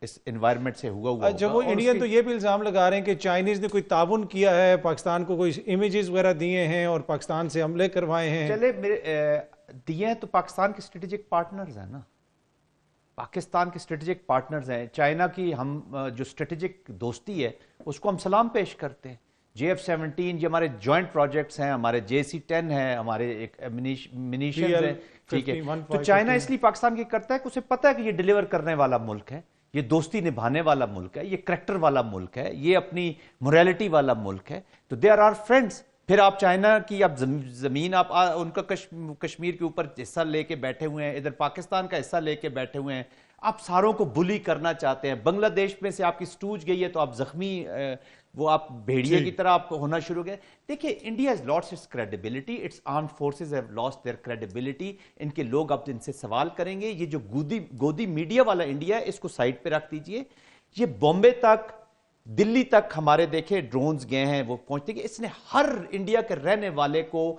اس انوائرمنٹ سے ہوا ہوگا. اچھا, وہ انڈین تو یہ بھی الزام لگا رہے ہیں کہ چائنیز نے کوئی تعاون کیا ہے, پاکستان کو کوئی امیجز وغیرہ دیے ہیں اور پاکستان سے حملے کروائے ہیں. چلے دیے ہیں تو پاکستان کے اسٹریٹجک پارٹنرز ہیں نا, پاکستان کے اسٹریٹجک پارٹنرز ہیں. چائنا کی ہم جو اسٹریٹجک دوستی ہے اس کو ہم سلام پیش کرتے ہیں. JF-17 یہ ہمارے جوائنٹ پروجیکٹس ہیں, ہمارے JC-10 ہیں, ہمارے ایک منیشنز ہیں. ٹھیک ہے, تو چائنا اس لیے پاکستان کی کرتا ہے کہ اسے پتہ ہے کہ یہ ڈیلیور کرنے والا ملک ہے, یہ دوستی نبھانے والا ملک ہے, یہ کریکٹر والا ملک ہے, یہ اپنی موریلٹی والا ملک ہے. تو دے آر فرینڈز. پھر آپ چائنا کی آپ زمین, آپ ان کا کشمیر کے اوپر حصہ لے کے بیٹھے ہوئے ہیں, ادھر پاکستان کا حصہ لے کے بیٹھے ہوئے ہیں, آپ ساروں کو بلی کرنا چاہتے ہیں. بنگلہ دیش میں سے آپ کی سٹوج گئی ہے تو آپ زخمی, وہ آپ بھیڑیے کی طرح آپ ہونا شروع گئے. دیکھیں, India has lost its credibility, its armed forces have lost their credibility. ان کے لوگ اب ان سے سوال کریں گے. یہ جو گودی میڈیا والا انڈیا ہے اس کو سائڈ پہ رکھ دیجئے. یہ بامبے تک, دلی تک ہمارے دیکھیں ڈرونز گئے ہیں, وہ پہنچتے کہ اس نے ہر انڈیا کے رہنے والے کو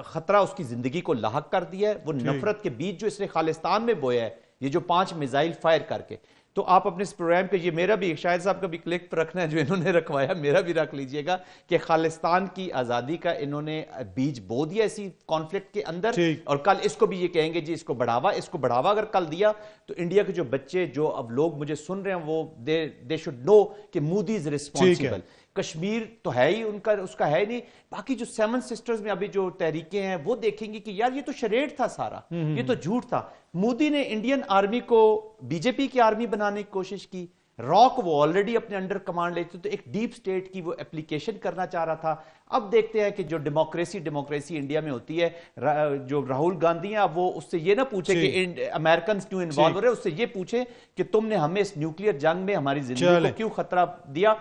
خطرہ اس کی زندگی کو لاحق کر دیا ہے. وہ نفرت کے بیج جو اس نے خالستان میں بویا ہے, یہ جو 5 میزائل فائر کر کے. تو آپ اپنے اس پروگرام پہ, یہ میرا بھی شاہد صاحب کا بھی کلک پر رکھنا ہے جو انہوں نے رکھوایا, میرا بھی رکھ لیجئے گا کہ خالستان کی آزادی کا انہوں نے بیج بو دیا اسی کانفلکٹ کے اندر. اور کل اس کو بھی یہ کہیں گے جی اس کو بڑھاوا اگر کل دیا تو انڈیا کے جو بچے, جو اب لوگ مجھے سن رہے ہیں, وہ دے شوڈ نو کہ مودی از ریسپانسیبل. کشمیر تو ہے ہی ان کا, اس کا ہے نہیں. باقی جو 7 سسٹرز میں ابھی جو تحریکیں ہیں وہ دیکھیں گی کہ یار یہ تو شریڈ تھا سارا, یہ تو جھوٹ تھا. مودی نے انڈین آرمی کو BJP کی آرمی بنانے کی کوشش کی, را کو وہ آلریڈی اپنے انڈر کمانڈ لیتے, تو ایک ڈیپ سٹیٹ کی وہ اپلیکیشن کرنا چاہ رہا تھا. اب دیکھتے ہیں کہ جو ڈیموکریسی انڈیا میں ہوتی ہے, جو راہل گاندھی ہیں, اب وہ اس سے یہ نہ پوچھے کہ امریکنز کیوں انوالو ہو رہے ہیں, اس سے یہ پوچھے کہ تم نے ہمیں اس نیوکلیئر جنگ میں ہماری زندگی کو کیوں خطرہ دیا.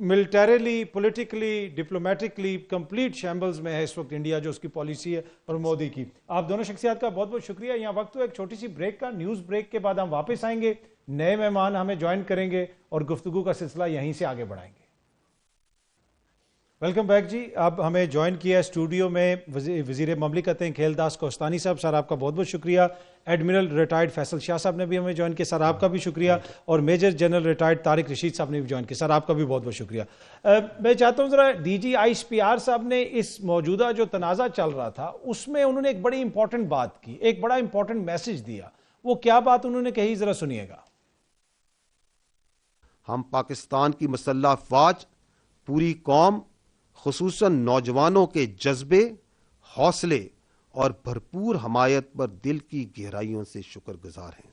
ملٹریلی, پولیٹیکلی, ڈپلومیٹکلی کمپلیٹ شیمبلز میں ہے اس وقت انڈیا, جو اس کی پالیسی ہے اور مودی کی. آپ دونوں شخصیات کا بہت بہت شکریہ. یہاں وقت ہو ایک چھوٹی سی بریک کا, نیوز بریک کے بعد ہم واپس آئیں گے, نئے مہمان ہمیں جوائن کریں گے اور گفتگو کا سلسلہ یہیں سے آگے بڑھائیں گے. ویلکم بیک جی. اب ہمیں جوائن کیا ہے اسٹوڈیو میں وزیر مملکت کھیل داس کوہستانی صاحب. سر آپ کا بہت بہت شکریہ. ایڈمرل ریٹائرڈ فیصل شاہ صاحب نے بھی ہمیں جوائن کیا, سر آپ کا بھی شکریہ. اور major general retired Tariq Rashid صاحب نے بھی جوائن کیا, سر آپ کا بھی بہت بہت شکریہ. میں چاہتا ہوں ذرا DG ISPR صاحب نے اس موجودہ جو تنازع چل رہا تھا اس میں انہوں نے ایک بڑی امپورٹنٹ بات کی, ایک بڑا امپورٹنٹ میسج دیا. وہ کیا بات انہوں نے کہی, ذرا سنیے گا. ہم پاکستان کی مسلح افواج, پوری قوم خصوصاً نوجوانوں کے جذبے، حوصلے اور بھرپور حمایت پر دل کی گہرائیوں سے شکر گزار ہیں،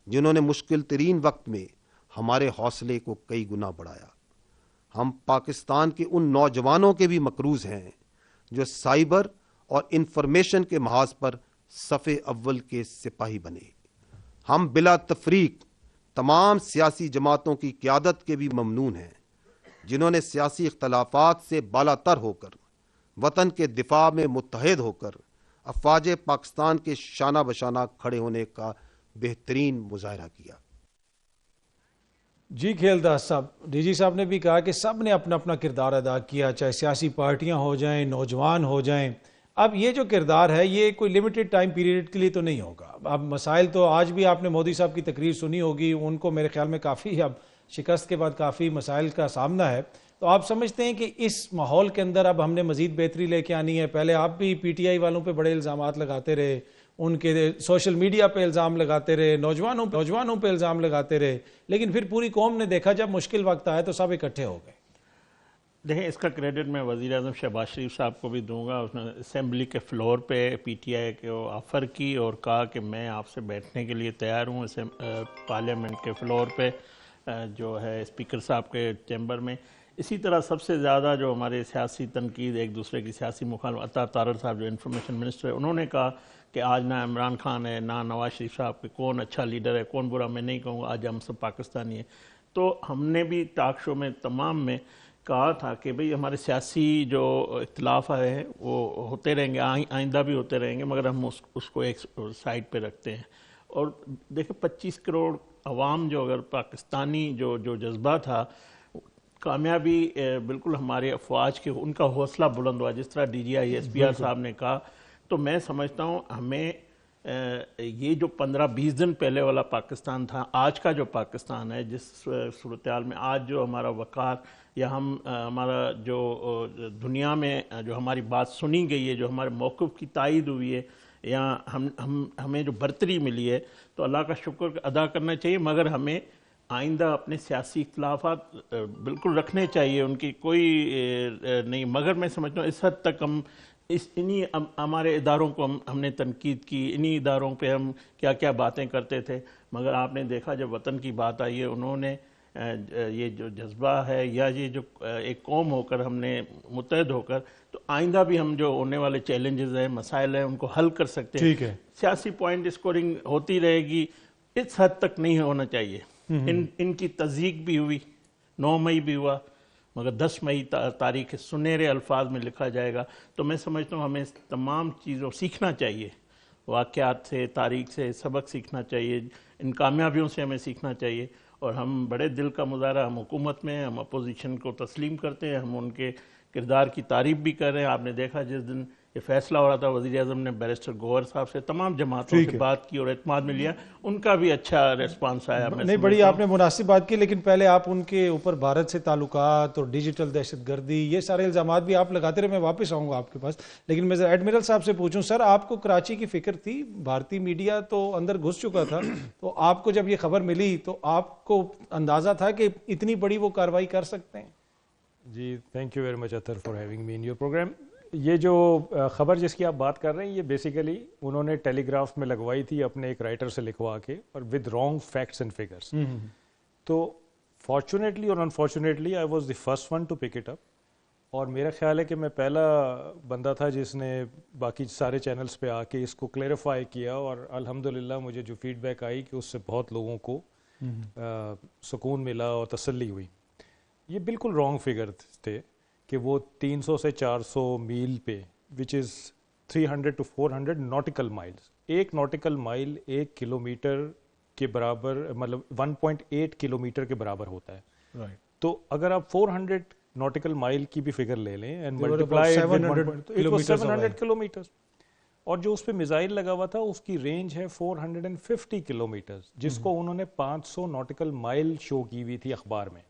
جنہوں نے مشکل ترین وقت میں ہمارے حوصلے کو کئی گنا بڑھایا۔ ہم پاکستان کے ان نوجوانوں کے بھی مقروض ہیں جو سائبر اور انفارمیشن کے محاذ پر صف اول کے سپاہی بنے۔ ہم بلا تفریق تمام سیاسی جماعتوں کی قیادت کے بھی ممنون ہیں، جنہوں نے سیاسی اختلافات سے بالا تر ہو کر وطن کے دفاع میں متحد ہو کر افواج پاکستان کے شانہ بشانہ کھڑے ہونے کا بہترین مظاہرہ کیا۔ جی کھیلداس صاحب، ڈی جی صاحب نے بھی کہا کہ سب نے اپنا اپنا کردار ادا کیا، چاہے سیاسی پارٹیاں ہو جائیں، نوجوان ہو جائیں۔ اب یہ جو کردار ہے یہ کوئی لمیٹڈ ٹائم پیریڈ کے لیے تو نہیں ہوگا۔ اب مسائل تو آج بھی آپ نے مودی صاحب کی تقریر سنی ہوگی، ان کو میرے خیال میں کافی اب شکست کے بعد کافی مسائل کا سامنا ہے، تو آپ سمجھتے ہیں کہ اس ماحول کے اندر اب ہم نے مزید بہتری لے کے آنی ہے؟ پہلے آپ بھی پی ٹی آئی والوں پہ بڑے الزامات لگاتے رہے، ان کے سوشل میڈیا پہ الزام لگاتے رہے، نوجوانوں پہ الزام لگاتے رہے، لیکن پھر پوری قوم نے دیکھا جب مشکل وقت آیا تو سب اکٹھے ہو گئے۔ دیکھیں، اس کا کریڈٹ میں وزیر اعظم شہباز شریف صاحب کو بھی دوں گا۔ اس نے اسمبلی کے فلور پہ پی ٹی آئی کو آفر کی اور کہا کہ میں آپ سے بیٹھنے کے لیے تیار ہوں پارلیمنٹ کے فلور پہ، جو ہے اسپیکر صاحب کے چیمبر میں۔ اسی طرح سب سے زیادہ جو ہمارے سیاسی تنقید، ایک دوسرے کی سیاسی مخالفت، عطا طارر صاحب جو انفارمیشن منسٹر ہے، انہوں نے کہا کہ آج نہ عمران خان ہے نہ نواز شریف صاحب، کہ کون اچھا لیڈر ہے کون برا، میں نہیں کہوں گا، آج ہم سب پاکستانی ہیں۔ تو ہم نے بھی ٹاک شو میں تمام میں کہا تھا کہ بھئی ہمارے سیاسی جو اختلاف ہیں وہ ہوتے رہیں گے، آئندہ بھی ہوتے رہیں گے، مگر ہم اس کو ایک سائڈ پہ رکھتے ہیں۔ اور دیکھیں 25 کروڑ عوام جو اگر پاکستانی جو جذبہ تھا، کامیابی بالکل ہمارے افواج کے، ان کا حوصلہ بلند ہوا، جس طرح D G I S P R صاحب نے کہا۔ تو میں سمجھتا ہوں ہمیں یہ جو 15-20 دن پہلے والا پاکستان تھا، آج کا جو پاکستان ہے، جس صورتحال میں آج جو ہمارا وقار یا ہمارا جو دنیا میں جو ہماری بات سنی گئی ہے، جو ہمارے موقف کی تائید ہوئی ہے، یا ہمیں جو برتری ملی ہے، تو اللہ کا شکر ادا کرنا چاہیے، مگر ہمیں آئندہ اپنے سیاسی اختلافات بالکل رکھنے چاہیے، ان کی کوئی نہیں، مگر میں سمجھتا ہوں اس حد تک ہم انہی ہمارے اداروں کو ہم نے تنقید کی، انہی اداروں پہ ہم کیا کیا باتیں کرتے تھے، مگر آپ نے دیکھا جب وطن کی بات آئی ہے، انہوں نے یہ جو جذبہ ہے یا یہ جو ایک قوم ہو کر ہم نے متحد ہو کر، تو آئندہ بھی ہم جو ہونے والے چیلنجز ہیں، مسائل ہیں، ان کو حل کر سکتے ہیں۔ ٹھیک ہے، سیاسی پوائنٹ اسکورنگ ہوتی رہے گی، اس حد تک نہیں ہونا چاہیے۔ ان کی تصدیق بھی ہوئی، 9 مئی بھی ہوا، مگر 10 مئی تاریخ سنہرے الفاظ میں لکھا جائے گا۔ تو میں سمجھتا ہوں ہمیں تمام چیزوں سیکھنا چاہیے، واقعات سے، تاریخ سے سبق سیکھنا چاہیے، ان کامیابیوں سے ہمیں سیکھنا چاہیے، اور ہم بڑے دل کا مظاہرہ، ہم حکومت میں ہیں، ہم اپوزیشن کو تسلیم کرتے ہیں، ہم ان کے کردار کی تعریف بھی کر رہے ہیں۔ آپ نے دیکھا جس دن یہ فیصلہ ہو رہا تھا، وزیر اعظم نے بیرسٹر گوہر صاحب سے تمام جماعتوں سے بات کی اور اعتماد میں لیا، ان کا بھی اچھا ریسپانس آیا۔ نہیں، بڑی آپ نے مناسب بات کی، لیکن پہلے آپ ان کے اوپر بھارت سے تعلقات اور ڈیجیٹل دہشت گردی، یہ سارے الزامات بھی آپ لگاتے رہے، میں واپس آؤں گا آپ کے پاس، لیکن میں ایڈمرل صاحب سے پوچھوں، سر آپ کو کراچی کی فکر تھی؟ بھارتی میڈیا تو اندر گھس چکا تھا، تو آپ کو جب یہ خبر ملی تو آپ کو اندازہ تھا کہ اتنی بڑی وہ کارروائی کر سکتے ہیں؟ جی، thank you very much Athar for having me in your programme. یہ جو خبر جس کی آپ بات کر رہے ہیں، یہ بیسیکلی انہوں نے ٹیلی گراف میں لگوائی تھی اپنے ایک رائٹر سے لکھوا کے، اور with wrong facts and figures. تو فارچونیٹلی اور unfortunately I was the first one to pick it up, اور میرا خیال ہے کہ میں پہلا بندہ تھا جس نے باقی سارے چینلز پہ آ کے اس کو کلیریفائی کیا، اور الحمدللہ مجھے جو فیڈ بیک آئی کہ اس سے بہت لوگوں کو سکون ملا اور تسلی ہوئی۔ یہ بالکل رانگ فگر تھے کہ وہ 300 سے 400 میل پہ، وچ از 300 to 400 ناٹیکل مائلز، ایک ناٹیکل مائل 1 کلومیٹر کے برابر، مطلب 1.8 کلومیٹر کے برابر ہوتا ہے۔ تو اگر آپ 400 ناٹیکل مائل کی بھی فگر لے لیں اینڈ ملٹیپلائی 700 کلومیٹر، اور جو اس پہ میزائل لگا ہوا تھا اس کی رینج ہے 450 کلومیٹر، جس کو انہوں نے 500 ناٹیکل مائل شو کی ہوئی تھی اخبار میں۔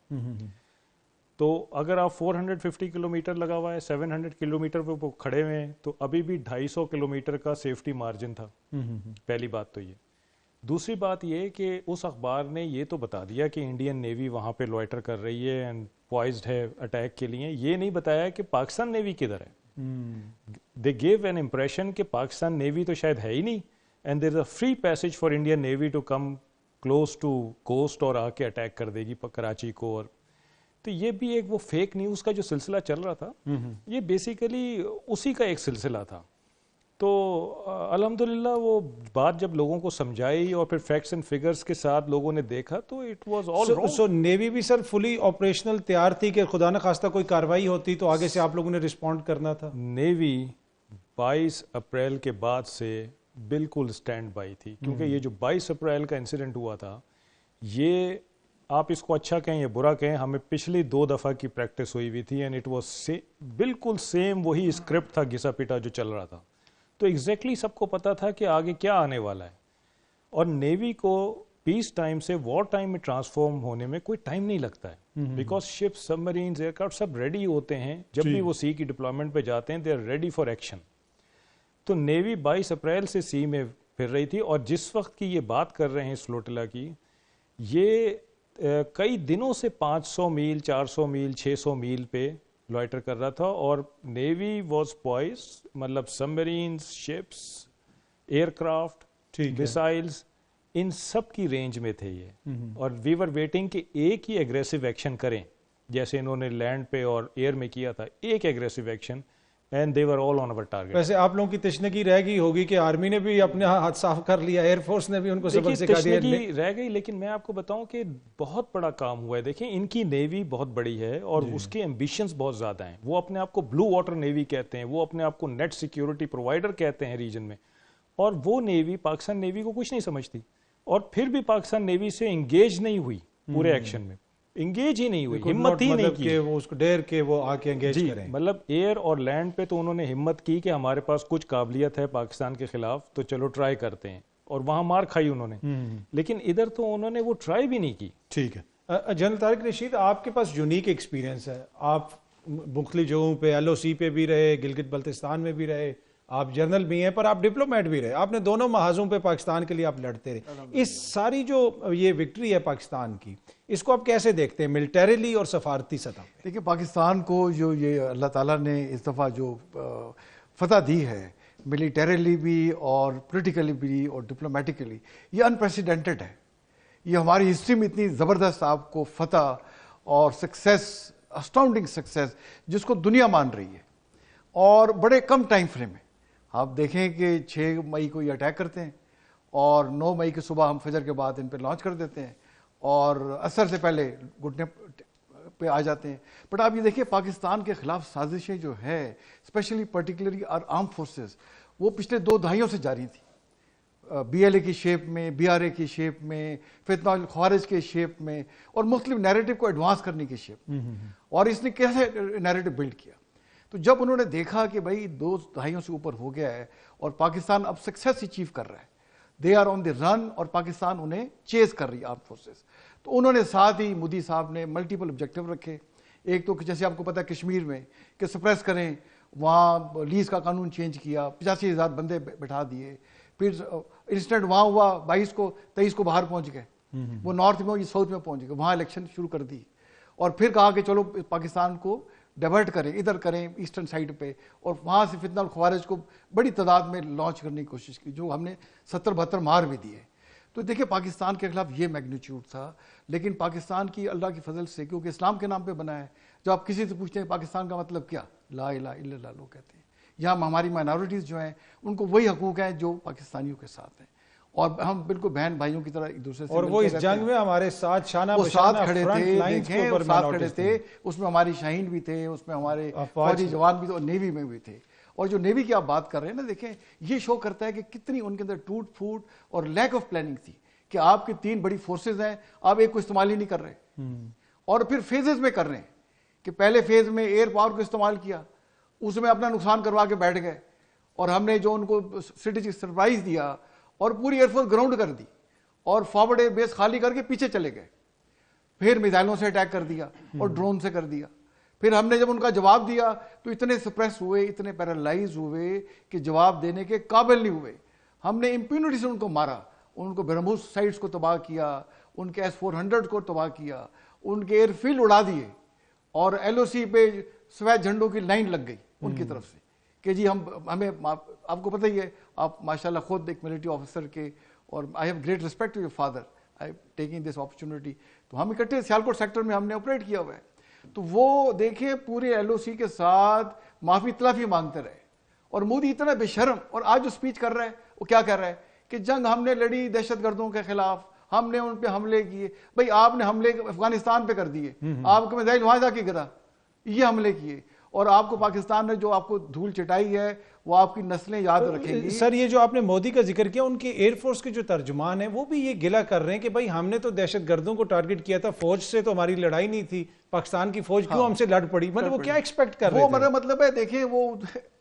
تو اگر آپ 450 کلومیٹر لگا ہوا ہے، 700 کلومیٹر پہ کھڑے ہوئے ہیں، تو ابھی بھی 250 کلومیٹر کا سیفٹی مارجن تھا۔ پہلی بات تو یہ۔ دوسری بات یہ کہ اس اخبار نے یہ تو بتا دیا کہ انڈین نیوی وہاں پہ لوائٹر کر رہی ہے اینڈ پوائزڈ ہے اٹیک کے لیے. یہ نہیں بتایا کہ پاکستان نیوی کدھر ہے. دے گیو این امپریشن کہ پاکستان نیوی تو شاید ہے ہی نہیں, and there is a free passage for Indian navy to come close to coast اور آ کے اٹیک کر دے گی کراچی کو. اور تو یہ بھی ایک وہ فیک نیوز کا جو سلسلہ چل رہا تھا, یہ بیسیکلی اسی کا ایک سلسلہ تھا. تو الحمدللہ وہ بات جب لوگوں کو سمجھائی اور پھر فیکٹس اینڈ فگرز کے ساتھ لوگوں نے دیکھا تو it was all wrong. So navy بھی سر فلی آپریشنل تیار تھی کہ خدا نہ خواستہ کوئی کاروائی ہوتی تو آگے سے آپ لوگوں نے رسپونڈ کرنا تھا؟ نیوی 22 اپریل کے بعد سے بالکل اسٹینڈ بائی تھی, کیونکہ یہ جو 22 اپریل کا انسیڈنٹ ہوا تھا, یہ آپ اس کو اچھا کہیں یا برا کہیں, ہمیں پچھلی 2 دفعہ کی پریکٹس ہوئی ہوئی تھی, اینڈ اٹ واز بالکل سیم وہی اسکرپٹ تھا گھسا پیٹا جو چل رہا تھا. تو ایگزیکٹلی سب کو پتا تھا کہ آگے کیا آنے والا ہے. اور نیوی کو پیس ٹائم سے وار ٹائم میں ٹرانسفارم ہونے میں کوئی ٹائم نہیں لگتا ہے, because ship, submarines, aircraft سب ریڈی ہوتے ہیں. جب بھی وہ سی کی ڈپلائمنٹ پہ جاتے ہیں they are ready for action. تو نیوی 22 اپریل سے سی میں پھر رہی تھی, اور جس وقت کی یہ بات کر رہے ہیں فلوٹیلا کی, یہ کئی دنوں سے 500 میل 400 میل 600 میل پہ لوائٹر کر رہا تھا. اور نیوی واز پوائز, مطلب سب مرینز, شپس, ایئر کرافٹ, میسائلز, ان سب کی رینج میں تھے یہ. اور وی ور ویٹنگ کہ ایک ہی ایگریسو ایکشن کریں, جیسے انہوں نے لینڈ پہ اور ایئر میں کیا تھا, ایک ایگریسو ایکشن, اینڈ دے ور آل آن اور ٹارگیٹ. ویسے آپ لوگوں کی تشنگی رہ گئی ہوگی کہ آرمی نے بھی اپنے ہاتھ صاف کر لیا, ایئر فورس نے بھی ان کو سبق سکھا دیا. تشنگی رہ گئی, لیکن میں آپ کو بتاؤں کہ بہت بڑا کام ہوا ہے. دیکھیں ان کی نیوی بہت بڑی ہے اور اس کے ایمبیشنز بہت زیادہ ہیں. وہ اپنے آپ کو بلو واٹر نیوی کہتے ہیں, وہ اپنے آپ کو نیٹ سیکیورٹی پرووائڈر کہتے ہیں ریجن میں, اور وہ نیوی پاکستان نیوی کو کچھ نہیں سمجھتی. اور پھر بھی پاکستان نیوی سے انگیج نہیں ہوئی پورے ایکشن میں, انگیج ہی نہیں ہوئی, ہمت ہی نہیں کی کہ وہ اس کو ڈیر کے وہ آ کے انگیج کریں. مطلب ایئر اور لینڈ پہ تو انہوں نے ہمت کی کہ ہمارے پاس کچھ قابلیت ہے پاکستان کے خلاف, تو چلو ٹرائی کرتے ہیں, اور وہاں مار کھائی انہوں نے. لیکن ادھر تو انہوں نے وہ ٹرائی بھی نہیں کی. ٹھیک ہے جنرل طارق رشید, آپ کے پاس یونیک ایکسپیرینس ہے, آپ مختلف جگہوں پہ LOC پہ بھی رہے, گلگت بلتستان میں بھی رہے, آپ جنرل بھی ہیں, پر آپ ڈپلومیٹ بھی رہے, آپ نے دونوں محاذوں پہ پاکستان کے لیے آپ لڑتے رہے. اس ساری جو یہ وکٹری ہے پاکستان کی, اس کو آپ کیسے دیکھتے ہیں ملٹریلی اور سفارتی سطح پہ؟ دیکھیں پاکستان کو جو یہ اللہ تعالیٰ نے اس دفعہ جو فتح دی ہے, ملیٹریلی بھی اور پولیٹیکلی بھی اور ڈپلومیٹیکلی, یہ انپریسیڈنٹڈ ہے. یہ ہماری ہسٹری میں اتنی زبردست آپ کو فتح اور سکسیس, اسٹاؤنڈنگ سکسیس, جس کو دنیا مان رہی ہے, اور بڑے کم ٹائم فریم میں. آپ دیکھیں کہ 6 مئی کو یہ اٹیک کرتے ہیں, اور 9 مئی کی صبح ہم فجر کے بعد ان پہ لانچ کر دیتے ہیں, اور عصر سے پہلے گھٹنے پہ آ جاتے ہیں. بٹ آپ یہ دیکھیں پاکستان کے خلاف سازشیں جو ہے, اسپیشلی پرٹیکولرلی آرم فورسز, وہ پچھلے 2 دہائیوں سے جاری تھی. BLA کی شیپ میں, BRA کی شیپ میں, فتنہ الخوارج کے شیپ میں, اور مختلف نیریٹو کو ایڈوانس کرنے کی شیپ میں. اور اس نے کیسے نیریٹو بلڈ کیا. تو جب انہوں نے دیکھا کہ بھائی 2 دہائیوں سے اوپر ہو گیا ہے اور پاکستان اب سکسیس اچیو کر رہا ہے, دے آر آن دی رن, اور پاکستان انہیں چیز کر رہی ہے آرم فورسز, تو انہوں نے ساتھ ہی مودی صاحب نے ملٹیپل آبجیکٹیو رکھے. ایک تو جیسے آپ کو پتا ہے کشمیر میں کہ سپریس کریں, وہاں لیز کا قانون چینج کیا, 85,000 بندے بٹھا دیے. پھر انسیڈنٹ وہاں ہوا 22 کو 23 کو باہر پہنچ گئے, وہ نارتھ میں, یہ ساؤتھ میں پہنچ گئے, وہاں الیکشن شروع کر دی. اور پھر کہا کہ چلو پاکستان کو ڈیورٹ کریں, ادھر کریں ایسٹرن سائڈ پہ, اور وہاں سے فتنہ الخوارج کو بڑی تعداد میں لانچ کرنے کی کوشش کی, جو ہم نے 70-72 مار بھی دیے. تو دیکھیں پاکستان کے خلاف یہ میگنیچیوڈ تھا. لیکن پاکستان کی اللہ کی فضل سے, کیونکہ اسلام کے نام پہ بنا ہے, جب آپ کسی سے پوچھتے ہیں پاکستان کا مطلب کیا, لا الہ الا اللہ لوگ کہتے ہیں. یہاں ہماری مائنورٹیز جو ہیں ان کو وہی حقوق ہیں جو پاکستانیوں کے ساتھ ہیں, اور ہم بالکل بہن بھائیوں کی طرح ایک دوسرے سے, اور وہ اس جنگ میں ہمارے ساتھ شانہ بشانہ کھڑے تھے, ساتھ کھڑے تھے. اس میں ہماری شاہین بھی تھے, اس میں ہمارے فوجی جوان بھی تھے, اور نیوی میں بھی تھے. اور جو نیوی کی آپ بات کر رہے ہیں نا, دیکھیں یہ شو کرتا ہے کہ کتنی ان کے اندر ٹوٹ پھوٹ اور لیک آف پلاننگ تھی, کہ آپ کی 3 بڑی فورسز ہیں, آپ ایک کو استعمال ہی نہیں کر رہے, اور پھر فیزز میں کر رہے ہیں. کہ پہلے فیز میں ایئر پاور کو استعمال کیا, اس میں اپنا نقصان کروا کے بیٹھ گئے, اور ہم نے جو ان کو اسٹریٹجک سرپرائز دیا اور پوری ایئر فورس گراؤنڈ کر دی, اور فارورڈ بیس خالی کر کے پیچھے چلے گئے. پھر میزائلوں سے اٹیک کر دیا اور ڈرون سے کر دیا. پھر ہم نے جب ان کا جواب دیا تو اتنے سپریس ہوئے, اتنے پیرالائز ہوئے کہ جواب دینے کے قابل نہیں ہوئے. ہم نے امپیونٹی سے ان کو مارا, ان کو برہموس سائٹس کو تباہ کیا, ان کے S-400 کو تباہ کیا, ان کے ایئر فیلڈ اڑا دیے, اور LOC پہ سفید جھنڈوں کی لائن لگ گئی ان کی طرف سے کہ جی ہمیں آپ کو پتہ ہی ہے، آپ ماشاءاللہ خود ایک ملٹری آفیسر کے، اور I have great respect to your father, I taking this opportunity. تو ہم اکٹھے سیالکوٹ سیکٹر میں ہم نے آپریٹ کیا ہوا ہے. تو وہ دیکھیں پورے LOC کے ساتھ معافی تلافی مانگتے رہے، اور مودی اتنا بے شرم. اور آج جو اسپیچ کر رہا ہے وہ کیا کر رہا ہے کہ جنگ ہم نے لڑی دہشت گردوں کے خلاف، ہم نے ان پہ حملے کیے. بھئی آپ نے حملے افغانستان پہ کر دیے، آپ کو میزائل وہاں جا کے گرا، یہ حملے کیے. اور آپ کو پاکستان نے جو آپ کو دھول چٹائی ہے وہ آپ کی نسلیں یاد رکھیں گی. سر یہ جو آپ نے مودی کا ذکر کیا، ان کے ایئر فورس کے جو ترجمان ہیں وہ بھی یہ گلہ کر رہے ہیں کہ بھائی ہم نے تو دہشت گردوں کو ٹارگٹ کیا تھا، فوج سے تو ہماری لڑائی نہیں تھی، پاکستان کی فوج کیوں ہم سے لڑ پڑی؟ مطلب وہ کیا ایکسپیکٹ کر رہے وہ تھے؟ میرا مطلب ہے دیکھیں وہ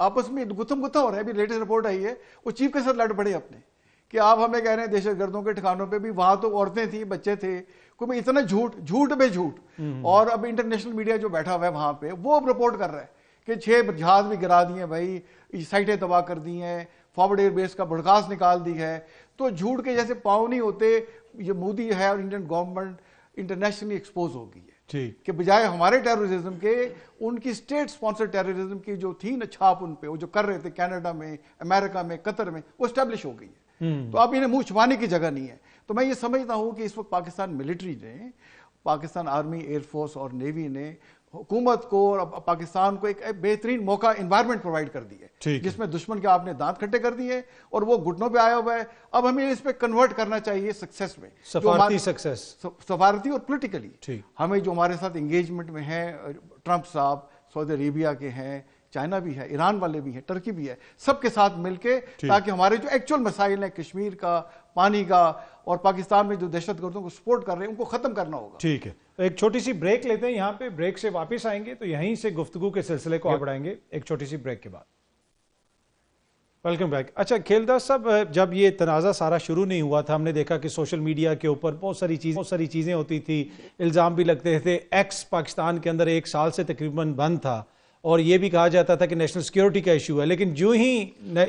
آپس میں گتھم گتھا ہو رہا ہے. ابھی لیٹسٹ رپورٹ آئی ہے وہ چیف کے ساتھ لڑ پڑے اپنے کہ آپ ہمیں کہہ رہے ہیں دہشت گردوں کے ٹھکانوں پہ بھی، وہاں تو عورتیں تھیں، بچے تھے. کوئی اتنا جھوٹ پہ جھوٹ. اور اب انٹرنیشنل میڈیا جو بیٹھا ہوا ہے وہاں پہ وہ اب رپورٹ کر رہا ہے کہ 6 جہاز بھی گرا دیے بھائی، سائٹیں تباہ کر دی ہیں، فارورڈ ایئر بیس کا بڑکاس نکال دی ہے. تو جھوٹ کے جیسے پاؤں نہیں ہوتے. یہ مودی ہے اور انڈین گورنمنٹ انٹرنیشنلی ایکسپوز ہو گئی ہے کہ بجائے ہمارے ٹیررزم کے ان کی اسٹیٹ سپانسر ٹیررزم کی جو تھی نا چھاپ ان پہ، وہ جو کر رہے تھے کینیڈا میں، امریکہ میں، قطر میں، وہ اسٹیبلش ہو گئی ہے. تو اب انہیں منہ چھپانے کی جگہ نہیں ہے. تو میں یہ سمجھتا ہوں کہ اس وقت پاکستان ملٹری نے، پاکستان آرمی، ایئر فورس اور نیوی نے حکومت کو اور پاکستان کو ایک بہترین موقع انوائرمنٹ پرووائڈ کر دی ہے جس میں دشمن کے آپ نے دانت کھٹے کر دیے اور وہ گھٹنوں پہ آیا ہوا ہے. اب ہمیں اس پہ کنورٹ کرنا چاہیے سکسیس میں، سفارتی سکسیس، سفارتی اور پولیٹیکلی. ہمیں جو ہمارے ساتھ انگیجمنٹ میں ہیں، ٹرمپ صاحب سعودی عربیہ کے ہیں، چائنا بھی ہے، ایران والے بھی ہیں، ٹرکی بھی ہے، سب کے ساتھ مل کے تاکہ ہمارے جو ایکچوئل مسائل ہیں کشمیر کا، پانی کا، اور پاکستان میں جو دہشت گردوں کو سپورٹ کر رہے ہیں ان کو ختم کرنا ہوگا. ٹھیک ہے، ایک چھوٹی سی بریک لیتے ہیں یہاں پہ، بریک سے واپس آئیں گے تو یہیں سے گفتگو کے سلسلے کو آگے بڑھائیں گے ایک چھوٹی سی بریک کے بعد. Welcome back. اچھا کھیلداس صاحب، جب یہ تنازع سارا شروع نہیں ہوا تھا ہم نے دیکھا کہ سوشل میڈیا کے اوپر بہت ساری چیزیں ہوتی تھی، الزام بھی لگتے تھے. ایکس پاکستان کے اندر 1 سال سے تقریباً بند تھا اور یہ بھی کہا جاتا تھا کہ نیشنل سیکیورٹی کا ایشو ہے، لیکن جو ہی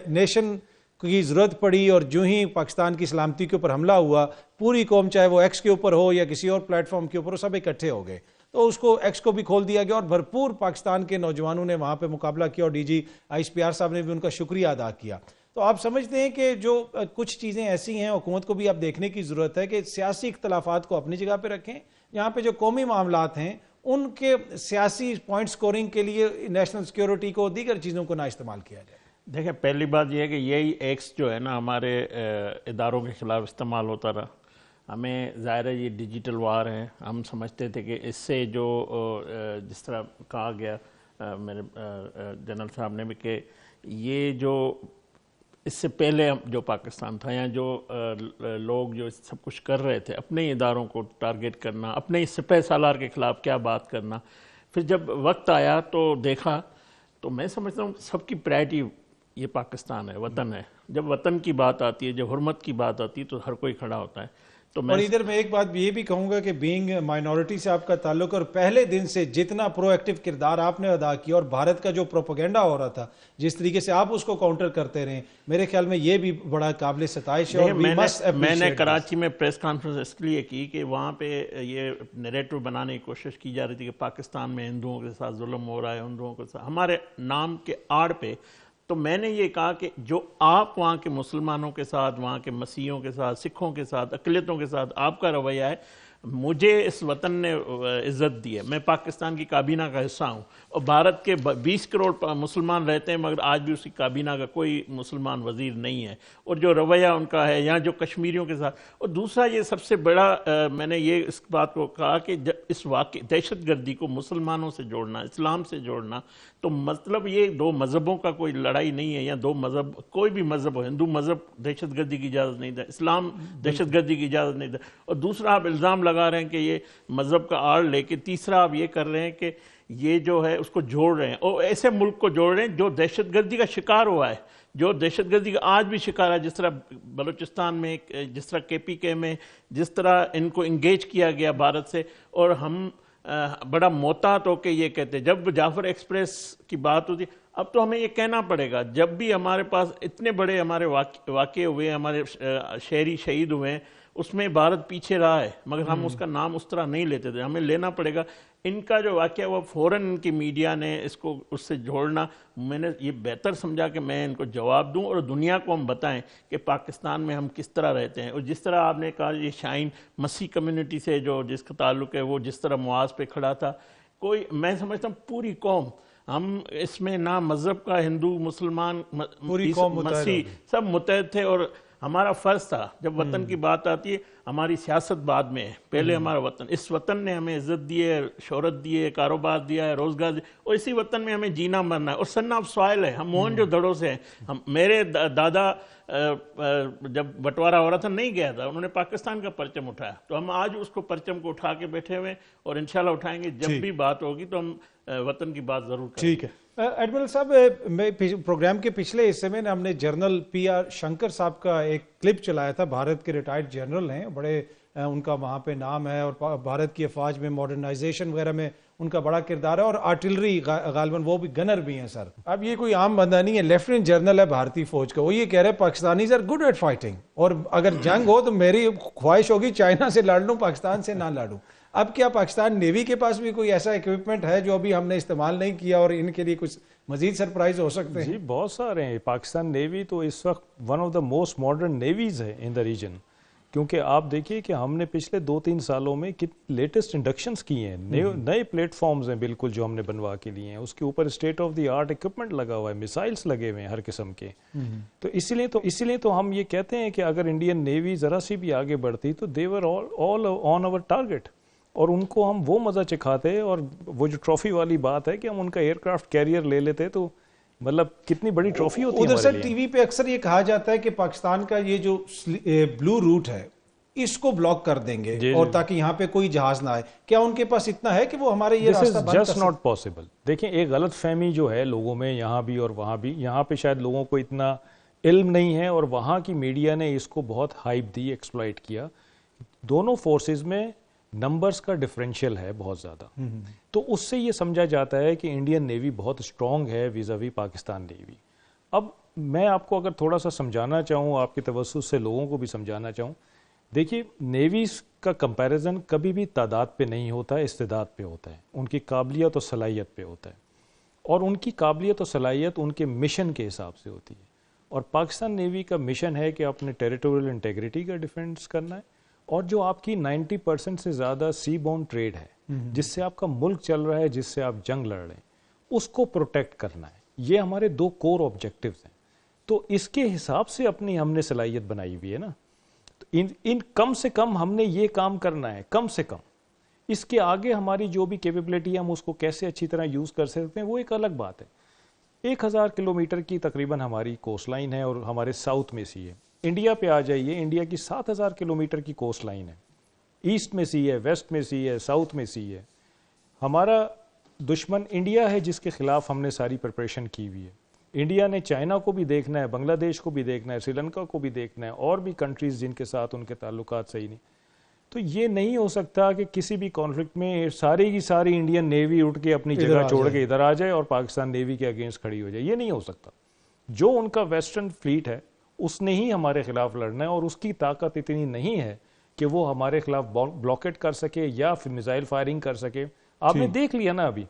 نیشن کی ضرورت پڑی اور جو ہی پاکستان کی سلامتی کے اوپر حملہ ہوا، پوری قوم چاہے وہ ایکس کے اوپر ہو یا کسی اور پلیٹ فارم کے اوپر، وہ سب اکٹھے ہو گئے. تو اس کو ایکس کو بھی کھول دیا گیا اور بھرپور پاکستان کے نوجوانوں نے وہاں پہ مقابلہ کیا اور DG ISPR صاحب نے بھی ان کا شکریہ ادا کیا. تو آپ سمجھتے ہیں کہ جو کچھ چیزیں ایسی ہیں حکومت کو بھی اب دیکھنے کی ضرورت ہے کہ سیاسی اختلافات کو اپنی جگہ پہ رکھیں، یہاں پہ جو قومی معاملات ہیں ان کے سیاسی پوائنٹ سکورنگ کے لیے نیشنل سیکیورٹی کو، دیگر چیزوں کو نہ استعمال کیا جائے؟ دیکھیں پہلی بات یہ ہے کہ یہی ایکس جو ہے نا ہمارے اداروں کے خلاف استعمال ہوتا رہا. ہمیں ظاہر ہے یہ ڈیجیٹل وار ہے، ہم سمجھتے تھے کہ اس سے جو جس طرح کہا گیا میرے جنرل صاحب نے بھی کہ یہ جو اس سے پہلے جو پاکستان تھا یا جو لوگ جو سب کچھ کر رہے تھے اپنے اداروں کو ٹارگٹ کرنا، اپنے سپہ سالار کے خلاف کیا بات کرنا، پھر جب وقت آیا تو دیکھا تو میں سمجھتا ہوں سب کی پرائرٹی یہ پاکستان ہے، وطن ہے. جب وطن کی بات آتی ہے، جب حرمت کی بات آتی ہے تو ہر کوئی کھڑا ہوتا ہے. اور ادھر میں ایک بات یہ بھی کہوں گا کہ بینگ مائنورٹی سے آپ کا تعلق، اور پہلے دن سے جتنا پرو ایکٹیو کردار آپ نے ادا کیا اور بھارت کا جو پروپیگنڈا ہو رہا تھا جس طریقے سے آپ اس کو کاؤنٹر کرتے رہے، میرے خیال میں یہ بھی بڑا قابل ستائش ہے. اور میں نے کراچی میں پریس کانفرنس اس لیے کی کہ وہاں پہ یہ نیریٹو بنانے کی کوشش کی جا رہی تھی کہ پاکستان میں ہندوؤں کے ساتھ ظلم ہو رہا ہے، ہندوؤں کے ساتھ ہمارے نام کے آڑ پہ. تو میں نے یہ کہا کہ جو آپ وہاں کے مسلمانوں کے ساتھ، وہاں کے مسیحیوں کے ساتھ، سکھوں کے ساتھ، اقلیتوں کے ساتھ آپ کا رویہ ہے، مجھے اس وطن نے عزت دی ہے، میں پاکستان کی کابینہ کا حصہ ہوں اور بھارت کے 20 کروڑ مسلمان رہتے ہیں مگر آج بھی اس کی کابینہ کا کوئی مسلمان وزیر نہیں ہے. اور جو رویہ ان کا ہے یا جو کشمیریوں کے ساتھ. اور دوسرا یہ سب سے بڑا میں نے یہ اس بات کو کہا کہ اس دہشت گردی کو مسلمانوں سے جوڑنا، اسلام سے جوڑنا، تو مطلب یہ 2 مذہبوں کا کوئی لڑائی نہیں ہے یا 2 مذہب، کوئی بھی مذہب ہو، ہندو مذہب دہشت گردی کی اجازت نہیں تھا، اسلام دہشت گردی کی اجازت نہیں تھا. اور دوسرا آپ الزام لگا رہے ہیں کہ یہ مذہب کا آڑ لے کے، تیسرا آپ یہ کر رہے ہیں کہ یہ جو ہے اس کو جوڑ رہے ہیں اور ایسے ملک کو جوڑ رہے ہیں جو دہشت گردی کا شکار ہوا ہے، جو دہشت گردی کا آج بھی شکار ہے. جس طرح بلوچستان میں، جس طرح KPK میں، جس طرح ان کو انگیج کیا گیا بھارت سے. اور ہم بڑا محتاط ہو کے یہ کہتے ہیں. جب جعفر ایکسپریس کی بات ہوتی، اب تو ہمیں یہ کہنا پڑے گا جب بھی ہمارے پاس اتنے بڑے ہمارے واقعے ہوئے، ہمارے شہری شہید ہوئے ہیں، اس میں بھارت پیچھے رہا ہے، مگر ہم اس کا نام اس طرح نہیں لیتے تھے، ہمیں لینا پڑے گا۔ ان کا جو واقعہ وہ فوراً ان کی میڈیا نے اس کو اس سے جوڑنا، میں نے یہ بہتر سمجھا کہ میں ان کو جواب دوں اور دنیا کو ہم بتائیں کہ پاکستان میں ہم کس طرح رہتے ہیں۔ اور جس طرح آپ نے کہا یہ شاہین مسیح کمیونٹی سے جو جس کا تعلق ہے وہ جس طرح مواز پہ کھڑا تھا، کوئی میں سمجھتا ہوں پوری قوم، ہم اس میں نہ مذہب کا، ہندو مسلمان پوری قوم مسیح سب متحد تھے، اور ہمارا فرض تھا جب وطن کی بات آتی ہے، ہماری سیاست بعد میں ہے، پہلے ہمارا وطن، اس وطن نے ہمیں عزت دی ہے، شہرت دی ہے، کاروبار دیا ہے، روزگار دیا، اور اسی وطن میں ہمیں جینا مرنا ہے، اور سن آف سوائل ہے، ہم موہن جو دھڑوں سے ہیں۔ میرے دادا جب بٹوارہ ہو رہا تھا نہیں گیا تھا، انہوں نے پاکستان کا پرچم اٹھایا، تو ہم آج اس کو پرچم کو اٹھا کے بیٹھے ہوئے، اور انشاءاللہ اٹھائیں گے، جب بھی بات ہوگی تو ہم وطن کی بات ضرور کریں گے۔ ٹھیک ہے ایڈمرل صاحب، میں پروگرام کے پچھلے حصے میں ہم نے جنرل پی آر شنکر صاحب کا ایک کلپ چلایا تھا، بھارت کے ریٹائرڈ جنرل ہیں، بڑے ان کا وہاں پہ نام ہے، اور بھارت کی افواج میں ماڈرنائزیشن وغیرہ میں ان کا بڑا کردار ہے، اور آرٹلری غالباً وہ بھی گنر بھی ہیں سر۔ اب یہ کوئی عام بندہ نہیں ہے، لیفٹیننٹ جنرل ہے بھارتی فوج کا، وہ یہ کہہ رہے ہیں Pakistanis are good at fighting, اور اگر جنگ ہو تو میری خواہش ہوگی چائنا سے لڑ لوں، پاکستان سے نہ لڑوں۔ اب کیا پاکستان نیوی کے پاس بھی کوئی ایسا ایکوپمنٹ ہے جو ابھی ہم نے استعمال نہیں کیا، اور ان کے لیے کچھ مزید سرپرائز ہو سکتے ہیں؟ جی بہت سارے ہیں، پاکستان نیوی تو اس وقت one of the most modern navies ہے ان دا ریجن، کیونکہ آپ دیکھیے کہ ہم نے پچھلے 2-3 سالوں میں کتنے لیٹسٹ انڈکشنز کیے ہیں، نئے پلیٹ فارمز ہیں بالکل جو ہم نے بنوا کے لیے ہیں، اس کے اوپر state of the art equipment لگا ہوا ہے، میسائلز لگے ہوئے ہیں ہر قسم کے۔ تو اسی لیے تو ہم یہ کہتے ہیں کہ اگر انڈین نیوی ذرا سی بھی آگے بڑھتی تو دے ور آل آن آور ٹارگیٹ، اور ان کو ہم وہ مزہ چکھاتے، اور وہ جو ٹرافی والی بات ہے کہ ہم ان کا ایئر کرافٹ کیریئر لے لیتے تو مطلب کتنی بڑی ٹرافی ہوتی ہے ادھر ہمارے سے لیے۔ ٹی وی پہ اکثر یہ کہا جاتا ہے کہ پاکستان کا یہ جو بلو روٹ ہے اس کو بلاک کر دیں گے، اور تاکہ یہاں پہ کوئی جہاز نہ آئے، کیا ان کے پاس اتنا ہے کہ وہ ہمارے یہ راستہ بند کر سکتے؟ Just not possible. دیکھیں ایک غلط فہمی جو ہے لوگوں میں یہاں بھی اور وہاں بھی، یہاں پہ شاید لوگوں کو اتنا علم نہیں ہے، اور وہاں کی میڈیا نے اس کو بہت ہائپ دی، ایکسپلائٹ کیا۔ دونوں فورسز میں نمبرز کا ڈفرینشیل ہے بہت زیادہ، تو اس سے یہ سمجھا جاتا ہے کہ انڈین نیوی بہت اسٹرانگ ہے ویزاوی پاکستان نیوی۔ اب میں آپ کو اگر تھوڑا سا سمجھانا چاہوں، آپ کے توسط سے لوگوں کو بھی سمجھانا چاہوں، دیکھیے نیویز کا کمپیریزن کبھی بھی تعداد پہ نہیں ہوتا ہے، استعداد پہ ہوتا ہے، ان کی قابلیت اور صلاحیت پہ ہوتا ہے، اور ان کی قابلیت اور صلاحیت ان کے مشن کے حساب سے ہوتی ہے۔ اور پاکستان نیوی کا مشن ہے کہ اپنے ٹیریٹوریل انٹیگریٹی کا ڈیفینس کرنا ہے، اور جو آپ کی 90% سے زیادہ سی بون ٹریڈ ہے، جس سے آپ کا ملک چل رہا ہے، جس سے آپ جنگ لڑ رہے ہیں، اس کو پروٹیکٹ کرنا ہے۔ یہ ہمارے 2 کور آبجیکٹیوز ہیں، تو اس کے حساب سے اپنی ہم نے صلاحیت بنائی ہوئی ہے نا، تو ان کم سے کم ہم نے یہ کام کرنا ہے، کم سے کم۔ اس کے آگے ہماری جو بھی کیپیبلٹی ہے ہم اس کو کیسے اچھی طرح یوز کر سکتے ہیں وہ ایک الگ بات ہے۔ 1000 کلومیٹر کی تقریباً ہماری کوسٹ لائن ہے، اور ہمارے ساؤتھ میں سی ہے۔ انڈیا پہ آ جائیے، انڈیا کی 7000 کلومیٹر کی کوسٹ لائن ہے، ایسٹ میں سی ہے، ویسٹ میں سی ہے، ساؤتھ میں سی ہے۔ ہمارا دشمن انڈیا ہے جس کے خلاف ہم نے ساری پریپریشن کی ہوئی ہے۔ انڈیا نے چائنا کو بھی دیکھنا ہے، بنگلہ دیش کو بھی دیکھنا ہے، سری لنکا کو بھی دیکھنا ہے، اور بھی کنٹریز جن کے ساتھ ان کے تعلقات صحیح نہیں۔ تو یہ نہیں ہو سکتا کہ کسی بھی کانفلکٹ میں ساری کی ساری انڈین نیوی اٹھ کے اپنی جگہ چھوڑ کے ادھر آ جائے اور پاکستان نیوی کے اگینسٹ کھڑی ہو جائے، یہ نہیں ہو سکتا۔ جو ان کا ویسٹرن فلیٹ ہے اس نے ہی ہمارے خلاف لڑنا ہے، اور اس کی طاقت اتنی نہیں ہے کہ وہ ہمارے خلاف بلاکیٹ کر سکے یا پھر میزائل فائرنگ کر سکے۔ آپ نے دیکھ لیا نا ابھی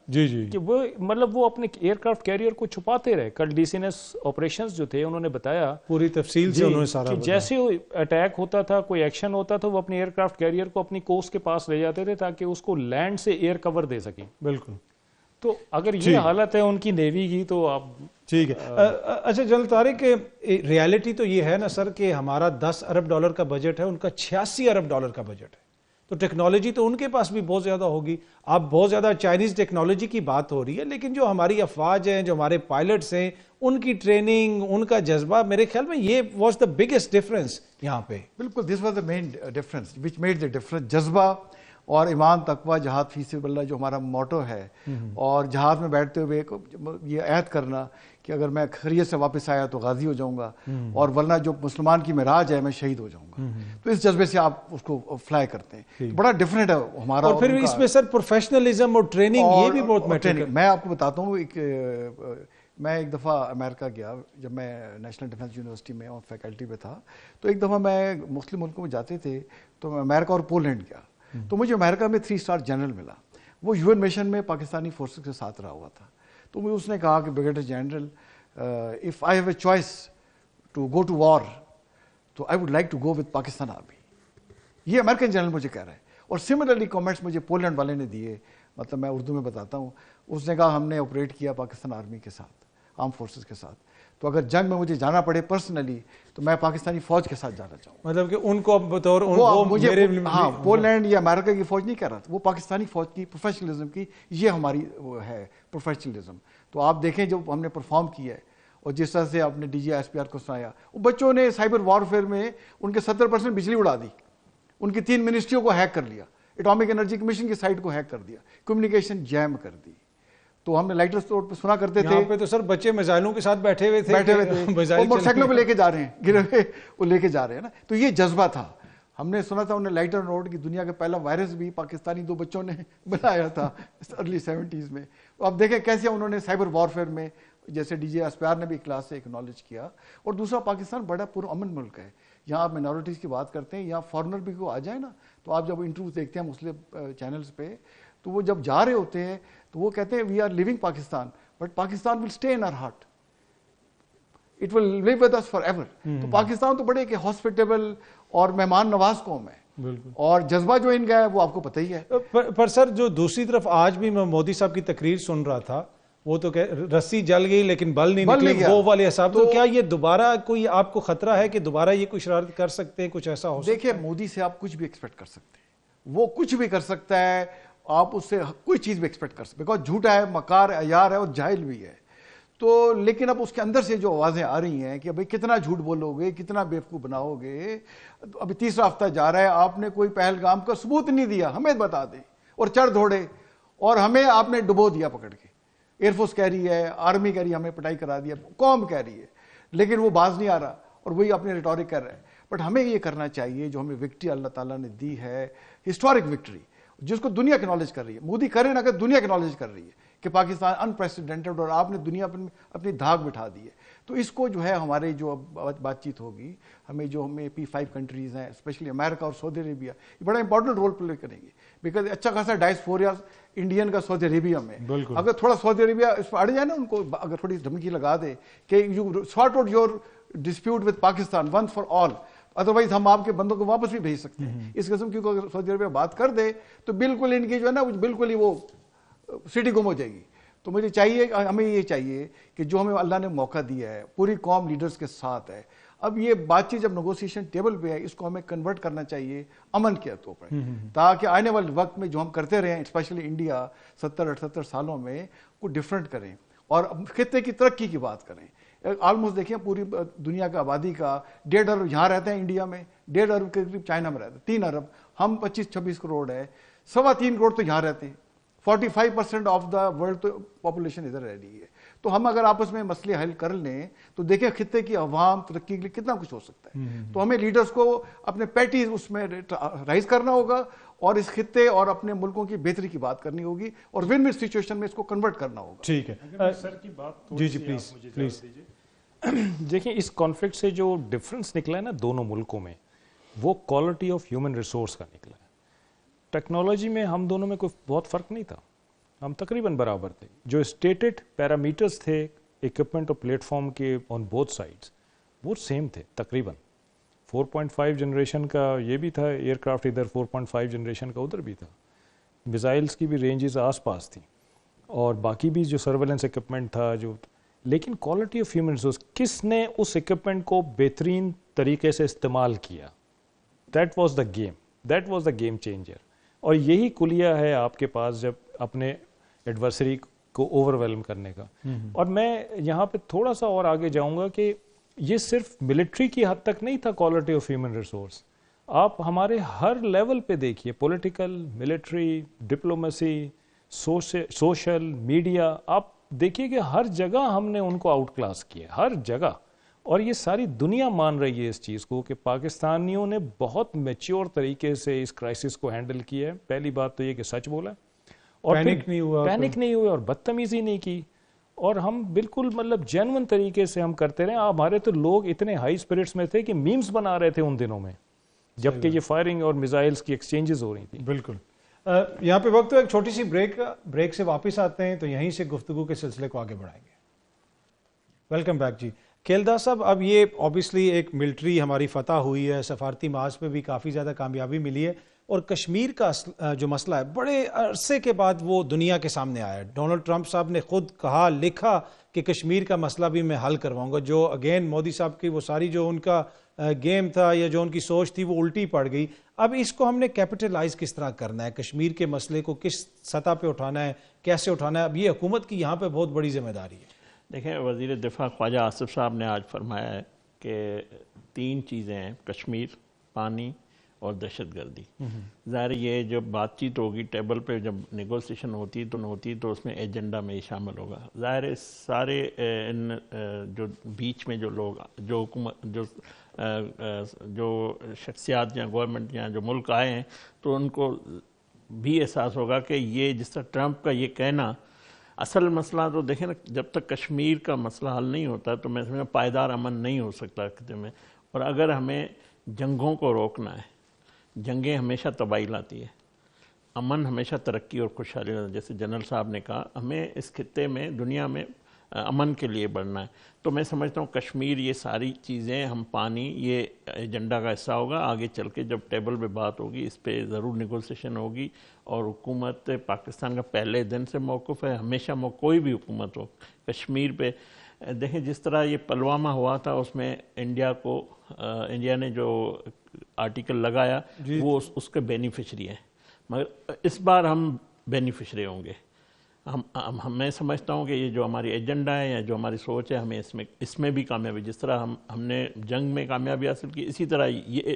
کہ وہ مطلب وہ اپنے ایئر کرافٹ کیریئر کو چھپاتے رہے۔ کل D C N S operations جو تھے انہوں نے بتایا پوری تفصیل سے، انہوں نے سارا کہ جیسے اٹیک ہوتا تھا، کوئی ایکشن ہوتا تھا، وہ اپنے ایئر کرافٹ کیریئر کو اپنی کوسٹ کے پاس لے جاتے تھے تاکہ اس کو لینڈ سے ایئر کور دے سکیں۔ بالکل۔ تو اگر یہ حالت ہے ان کی نیوی کی تو آپ ٹھیک ہے۔ اچھا جنرل طارق، ریالٹی تو یہ ہے نا سر کہ ہمارا $10 ارب کا بجٹ ہے، ان کا $86 ارب کا بجٹ ہے، تو ٹیکنالوجی تو ان کے پاس بھی بہت زیادہ ہوگی۔ اب بہت زیادہ چائنیز ٹیکنالوجی کی بات ہو رہی ہے، لیکن جو ہماری افواج ہیں، جو ہمارے پائلٹس ہیں، ان کی ٹریننگ، ان کا جذبہ، میرے خیال میں یہ واز دا بگیسٹ ڈفرنس یہاں پہ۔ بالکل، this was the main difference which made the difference, جذبہ اور ایمان تقویٰ جہاد فی سبیل اللہ جو ہمارا موٹو ہے، اور جہاد میں بیٹھتے ہوئے یہ عہد کرنا کہ اگر میں خیریت سے واپس آیا تو غازی ہو جاؤں گا، اور ورنہ جو مسلمان کی معراج ہے میں شہید ہو جاؤں گا۔ تو اس جذبے سے آپ اس کو فلائی کرتے ہیں، بڑا ڈفرینٹ ہے ہمارا۔ اور پھر اس میں سر پروفیشنلزم اور ٹریننگ یہ بھی بہت میٹر کرتا ہے۔ میں آپ کو بتاتا ہوں، ایک میں ایک دفعہ امریکہ گیا جب میں نیشنل ڈیفنس یونیورسٹی میں اور فیکلٹی پہ تھا. تو ایک دفعہ میں مختلف ملکوں میں جاتے تھے تو میں امریکہ اور پولینڈ گیا. تو مجھے امریکہ میں 3 اسٹار جنرل ملا. وہ UN مشن میں پاکستانی فورسز کے ساتھ رہا ہوا تھا. تو مجھے اس نے کہا کہ brigadier general if I have a choice to go to war تو I would like to go with Pakistan army. یہ امریکن جنرل مجھے کہہ رہا ہے. اور سملرلی کامنٹس مجھے پولینڈ والے نے دیے, مطلب میں اردو میں بتاتا ہوں. اس نے کہا ہم نے آپریٹ کیا پاکستان آرمی کے ساتھ, آرم فورسز کے ساتھ, تو اگر جنگ میں مجھے جانا پڑے پرسنلی تو میں پاکستانی فوج کے ساتھ جانا چاہوں. مطلب کہ ان کو بطور ہاں پولینڈ یا امریکہ کی فوج نہیں کہہ رہا تھا, وہ پاکستانی فوج کی پروفیشنلزم کی, یہ ہماری وہ ہے پروفیشنلزم. تو آپ دیکھیں جب ہم نے پرفارم کیا ہے اور جس طرح سے آپ نے DGISPR کو سنایا, وہ بچوں نے سائبر وارفیئر میں ان کے 70% بجلی اڑا دی, ان کی 3 منسٹریوں کو ہیک کر لیا, اٹامک انرجی کمیشن کی سائٹ کو ہیک کر دیا, کمیونیکیشن جیم کر دی. تو ہم نے لائٹرس روڈ پہ سنا کرتے تھے, یہاں پہ تو سر بچے میزائلوں کے ساتھ بیٹھے ہوئے تھے, اور موٹر سائیکلوں پہ لے کے جا رہے ہیں, گرے ہوئے وہ لے کے جا رہے ہیں نا. تو یہ جذبہ تھا. ہم نے سنا تھا انہیں لائٹر روڈ کی دنیا کا پہلا وائرس بھی پاکستانی 2 بچوں نے بنایا تھا ارلی 70s میں. اب دیکھیں کیسے انہوں نے سائبر وارفیئر میں, جیسے DGISPR نے بھی کلاس سے اکنالج کیا. اور دوسرا, پاکستان بڑا پرامن ملک ہے. یہاں آپ مائنورٹیز کی بات کرتے ہیں, یہاں فارنر بھی کو آ جائے نا, تو آپ جب انٹرویوز دیکھتے ہیں مختلف چینلز پہ, تو وہ جب جا رہے ہوتے ہیں تو وہ کہتے ہیں we are leaving Pakistan but Pakistan will stay in our heart, it will live with us forever. تو پاکستان تو بڑے کہ ہاسپٹیبل اور مہمان نواز قوم ہے, اور جذبہ جو ان کا ہے وہ آپ کو پتہ ہی ہے. پر سر جو دوسری طرف آج بھی میں مودی صاحب کی تقریر سن رہا تھا, وہ تو کہ رسی جل گئی لیکن بل نہیں نکلے, وہ والے حساب. تو کیا یہ دوبارہ کوئی آپ کو خطرہ ہے کہ دوبارہ یہ کوئی شرارت کر سکتے ہیں, کچھ ایسا ہو سکتا ہے؟ دیکھیں مودی سے آپ کچھ بھی ایکسپیکٹ کر سکتے ہیں, وہ کچھ بھی کر سکتا ہے, آپ اس سے کوئی چیز بھی ایکسپیکٹ کر سکتے, بیکاز جھوٹا ہے, مکار ہے, عیار ہے اور جاہل بھی ہے. تو لیکن اب اس کے اندر سے جو آوازیں آ رہی ہیں کہ بھئی کتنا جھوٹ بولو گے, کتنا بیوقوف بناؤ گے. ابھی 3را ہفتہ جا رہا ہے, آپ نے کوئی پہلگام کا ثبوت نہیں دیا, ہمیں بتا دیں, اور چڑھ دوڑے, اور ہمیں آپ نے ڈبو دیا پکڑ کے. ایئر فورس کہہ رہی ہے, آرمی کہہ رہی ہے ہمیں پٹائی کرا دیا, قوم کہہ رہی ہے, لیکن وہ باز نہیں آ رہا, اور وہی اپنی ریٹورک کر رہا ہے. بٹ ہمیں یہ کرنا چاہیے جو ہمیں وکٹری اللہ تعالیٰ نے دی ہے, ہسٹورک وکٹری, جس کو دنیا اکنالج کر رہی ہے. مودی کرے نا کہ دنیا اکنالج کر رہی ہے کہ پاکستان انپریسیڈنٹڈ, اور آپ نے دنیا پر اپنی دھاک بٹھا دی ہے. تو اس کو جو ہے ہمارے جو بات چیت ہوگی, ہمیں P5 کنٹریز ہیں, اسپیشلی امریکہ اور سعودی عربیہ, یہ بڑا امپورٹنٹ رول پلے کریں گے, بیکاز اچھا خاصا ڈائسپوریا انڈین کا سعودی عربیہ میں. اگر تھوڑا سعودی عربیہ اس پہ اڑ جائے نا, ان کو اگر تھوڑی دھمکی لگا دے کہ you sort out your dispute with Pakistan once for all, otherwise ہم آپ کے بندوں کو واپس بھی بھیج سکتے ہیں. اس قسم کی اگر سعودی عربیہ بات کر دے تو بالکل ان کی جو ہے نا بالکل ہی وہ سٹی گم ہو جائے گی. تو مجھے چاہیے, ہمیں یہ چاہیے کہ جو ہمیں اللہ نے موقع دیا ہے, پوری قوم لیڈرز کے ساتھ ہے, اب یہ بات چیت جب نیگوسیشن ٹیبل پہ ہے, اس کو ہمیں کنورٹ کرنا چاہیے امن کے طور پر, تاکہ آنے والے وقت میں جو ہم کرتے رہے ہیں, اسپیشلی انڈیا 70-78 سالوں میں, کو ڈفرینٹ کریں اور خطے کی ترقی کی بات کریں. آلموسٹ دیکھیں پوری دنیا کا آبادی کا 1.5 ارب یہاں رہتے ہیں انڈیا میں, 1.5 ارب کے قریب چائنا میں رہتے ہیں, 3 ارب, ہم 25-26 کروڑ ہے, 3.25 کروڑ تو یہاں رہتے ہیں, 45% آف دا ورلڈ پاپولیشن ادھر رہ رہی ہے. تو ہم اگر آپس میں مسئلے حل کر لیں تو دیکھیں خطے کی عوام ترقی کے لیے کتنا کچھ ہو سکتا ہے. تو ہمیں لیڈرز کو اپنے پیٹیز اس میں رائز کرنا ہوگا, اور اس خطے اور اپنے ملکوں کی بہتری کی بات کرنی ہوگی, اور ون ون سچویشن میں اس کو کنورٹ کرنا ہوگا. ٹھیک ہے سر کی بات جی پلیز. دیکھیں اس کانفلکٹ سے جو ڈفرنس نکلا ہے نا دونوں ملکوں میں, وہ کوالٹی آف ہیومن ریسورس کا نکلا ہے. ٹیکنالوجی میں ہم دونوں میں کوئی بہت فرق نہیں تھا, ہم تقریباً برابر تھے. جو اسٹیٹڈ پیرامیٹرز تھے اکوپمنٹ اور پلیٹ فارم کے آن بوتھ سائڈس, وہ سیم تھے تقریباً. 4.5 جنریشن کا یہ بھی تھا ایئر کرافٹ ادھر, 4.5 جنریشن کا ادھر بھی تھا. میزائلس کی بھی رینجز آس پاس تھیں, اور باقی بھی جو سرویلنس اکوپمنٹ تھا جو, لیکن کوالٹی آف ہیومن ریسورس, کس نے اس اکوپمنٹ کو بہترین طریقے سے استعمال کیا, that was the game, that was the game changer. اور یہی کلیہ ہے آپ کے پاس جب اپنے ایڈورسری کو اوور ویلم کرنے کا. اور میں یہاں پہ تھوڑا سا اور آگے جاؤں گا کہ یہ صرف ملٹری کی حد تک نہیں تھا کوالٹی آف ہیومن ریسورس, آپ ہمارے ہر لیول پہ دیکھیے, political, military, diplomacy, social, media, آپ دیکھیے کہ ہر جگہ ہم نے ان کو آؤٹ کلاس کیا, ہر جگہ. اور یہ ساری دنیا مان رہی ہے اس چیز کو کہ پاکستانیوں نے بہت میچور طریقے سے اس کرائسس کو ہینڈل کیا ہے. پہلی بات تو یہ کہ سچ بولا, اور پینک نہیں ہوئے اور بدتمیزی نہیں کی, اور ہم بالکل مطلب جینون طریقے سے ہم کرتے رہے. ہمارے تو لوگ اتنے ہائی اسپرٹس میں تھے کہ میمز بنا رہے تھے ان دنوں میں جبکہ یہ فائرنگ اور میزائلز کی ایکسچینجز ہو رہی تھیں. بالکل. یہاں پہ وقت ایک چھوٹی سی بریک سے واپس آتے ہیں تو یہیں سے گفتگو کے سلسلے کو آگے بڑھائیں گے. ویلکم بیک جی. کھیلداس صاحب، اب یہ اوبیسلی ایک ملٹری ہماری فتح ہوئی ہے، سفارتی محاذ پہ بھی کافی زیادہ کامیابی ملی ہے، اور کشمیر کا جو مسئلہ ہے بڑے عرصے کے بعد وہ دنیا کے سامنے آیا ہے. ڈونلڈ ٹرمپ صاحب نے خود کہا لکھا کہ کشمیر کا مسئلہ بھی میں حل کرواؤں گا، جو اگین مودی صاحب کی وہ ساری جو ان کا گیم تھا یا جو ان کی سوچ تھی وہ الٹی پڑ گئی. اب اس کو ہم نے کیپٹلائز کس طرح کرنا ہے؟ کشمیر کے مسئلے کو کس سطح پہ اٹھانا ہے، کیسے اٹھانا ہے؟ اب یہ حکومت کی یہاں پہ بہت بڑی ذمہ داری ہے. دیکھیں، وزیر دفاع خواجہ آصف صاحب نے آج فرمایا ہے کہ 3 چیزیں ہیں: کشمیر، پانی اور دہشت گردی. ظاہر یہ جو بات چیت ہوگی ٹیبل پہ جب نیگوسیشن ہوتی تو اس میں ایجنڈا میں یہ شامل ہوگا. ظاہر سارے ان جو بیچ میں جو لوگ جو حکومت جو شخصیات یا گورنمنٹ یا جو ملک آئے ہیں تو ان کو بھی احساس ہوگا کہ یہ جس طرح ٹرمپ کا یہ کہنا، اصل مسئلہ تو دیکھیں نا، جب تک کشمیر کا مسئلہ حل نہیں ہوتا تو میں سمجھتا پائیدار امن نہیں ہو سکتا خطے میں. اور اگر ہمیں جنگوں کو روکنا ہے، جنگیں ہمیشہ تباہی لاتی ہے، امن ہمیشہ ترقی اور خوشحالی لاتا ہے. جیسے جنرل صاحب نے کہا، ہمیں اس خطے میں دنیا میں امن کے لیے بڑھنا ہے. تو میں سمجھتا ہوں کشمیر، یہ ساری چیزیں، ہم پانی، یہ ایجنڈا کا حصہ ہوگا. آگے چل کے جب ٹیبل پہ بات ہوگی اس پہ ضرور نیگوسیشن ہوگی. اور حکومت پاکستان کا پہلے دن سے موقف ہے، ہمیشہ کوئی بھی حکومت ہو کشمیر پہ. دیکھیں جس طرح یہ پلوامہ ہوا تھا، اس میں انڈیا نے جو آرٹیکل لگایا وہ اس کے بینیفیشری ہیں، مگر اس بار ہم بینیفیشری ہوں گے. میں سمجھتا ہوں کہ یہ جو ہماری ایجنڈا ہے یا جو ہماری سوچ ہے، ہمیں اس میں بھی کامیابی، جس طرح ہم نے جنگ میں کامیابی حاصل کی، اسی طرح یہ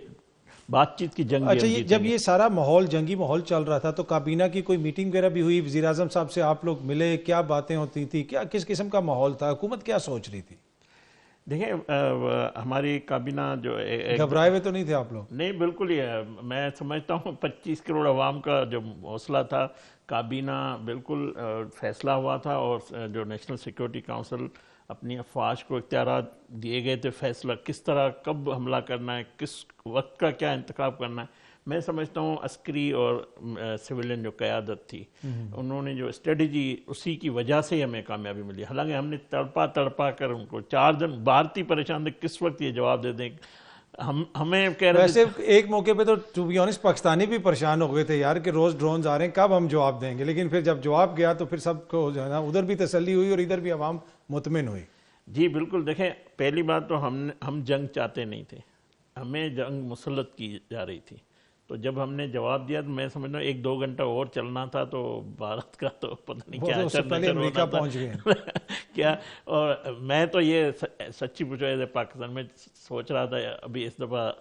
بات چیت کی جنگ. اچھا، جب یہ سارا ماحول جنگی ماحول چل رہا تھا تو کابینہ کی کوئی میٹنگ وغیرہ بھی ہوئی؟ وزیر اعظم صاحب سے آپ لوگ ملے؟ کیا باتیں ہوتی تھی؟ کیا کس قسم کا ماحول تھا؟ حکومت کیا سوچ رہی تھی؟ دیکھیں، ہماری کابینہ جو گھبرائے ہوئے تو نہیں تھے آپ لوگ؟ نہیں، بالکل ہی ہے. میں سمجھتا ہوں 25 کروڑ عوام کا جو حوصلہ تھا، کابینہ بالکل فیصلہ ہوا تھا. اور جو نیشنل سیکیورٹی کونسل اپنی افواج کو اختیارات دیے گئے تھے، فیصلہ کس طرح کب حملہ کرنا ہے، کس وقت کا کیا انتخاب کرنا ہے. میں سمجھتا ہوں عسکری اور سویلین جو قیادت تھی، انہوں نے جو اسٹریٹجی، اسی کی وجہ سے ہمیں کامیابی ملی. حالانکہ ہم نے تڑپا کر ان کو 4 دن بھارتی پریشان تھے کس وقت یہ جواب دے دیں. ہمیں کہہ رہے ویسے ایک موقع پہ تو ٹو بی آنسٹ پاکستانی بھی پریشان ہو گئے تھے یار کہ روز ڈرونز آ رہے ہیں، کب ہم جواب دیں گے. لیکن پھر جب جواب گیا تو پھر سب کو جو ہے نا ادھر بھی تسلی ہوئی اور ادھر بھی عوام مطمئن ہوئی. جی بالکل. دیکھیں، پہلی بات تو ہم جنگ چاہتے نہیں تھے، ہمیں جنگ مسلط کی جا رہی تھی. تو جب ہم نے جواب دیا تو میں سمجھتا ہوں 1-2 گھنٹہ اور چلنا تھا تو بھارت کا تو پتہ نہیں کیا اس سے پہلے امریکہ پہنچ گئے کیا. اور میں تو یہ سچی پوچھو پاکستان میں سوچ رہا تھا ابھی اس دفعہ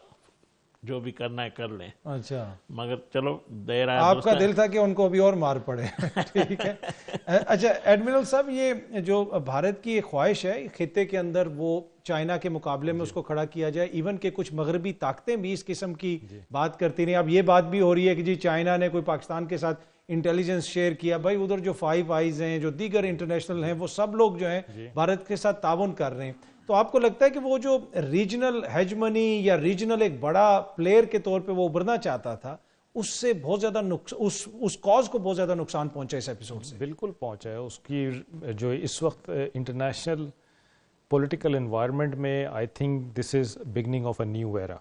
جو بھی کرنا ہے کر لیں. اچھا، مگر چلو دیر آیا. آپ کا دل تھا کہ ان کو ابھی اور مار پڑے. ٹھیک ہے. اچھا ایڈمرل صاحب، یہ جو بھارت کی ایک خواہش ہے خطے کے اندر وہ چائنا کے مقابلے میں اس کو کھڑا کیا جائے، ایون کہ کچھ مغربی طاقتیں بھی اس قسم کی بات کرتی رہی. اب یہ بات بھی ہو رہی ہے کہ جی چائنا نے کوئی پاکستان کے ساتھ انٹیلیجنس شیئر کیا. بھائی ادھر جو 5 آئیز ہیں، جو دیگر انٹرنیشنل ہیں، وہ سب لوگ جو ہیں بھارت کے ساتھ تعاون کر رہے ہیں. تو آپ کو لگتا ہے کہ وہ جو ریجنل ہیجمنی یا ریجنل ایک بڑا پلیئر کے طور پہ وہ ابھرنا چاہتا تھا، اس سے بہت زیادہ اس کاز کو بہت زیادہ نقصان پہنچا اس ایپیسوڈ سے؟ بالکل پہنچا ہے. اس کی جو اس وقت انٹرنیشنل پولیٹیکل انوائرمنٹ میں I think this is beginning of a new era.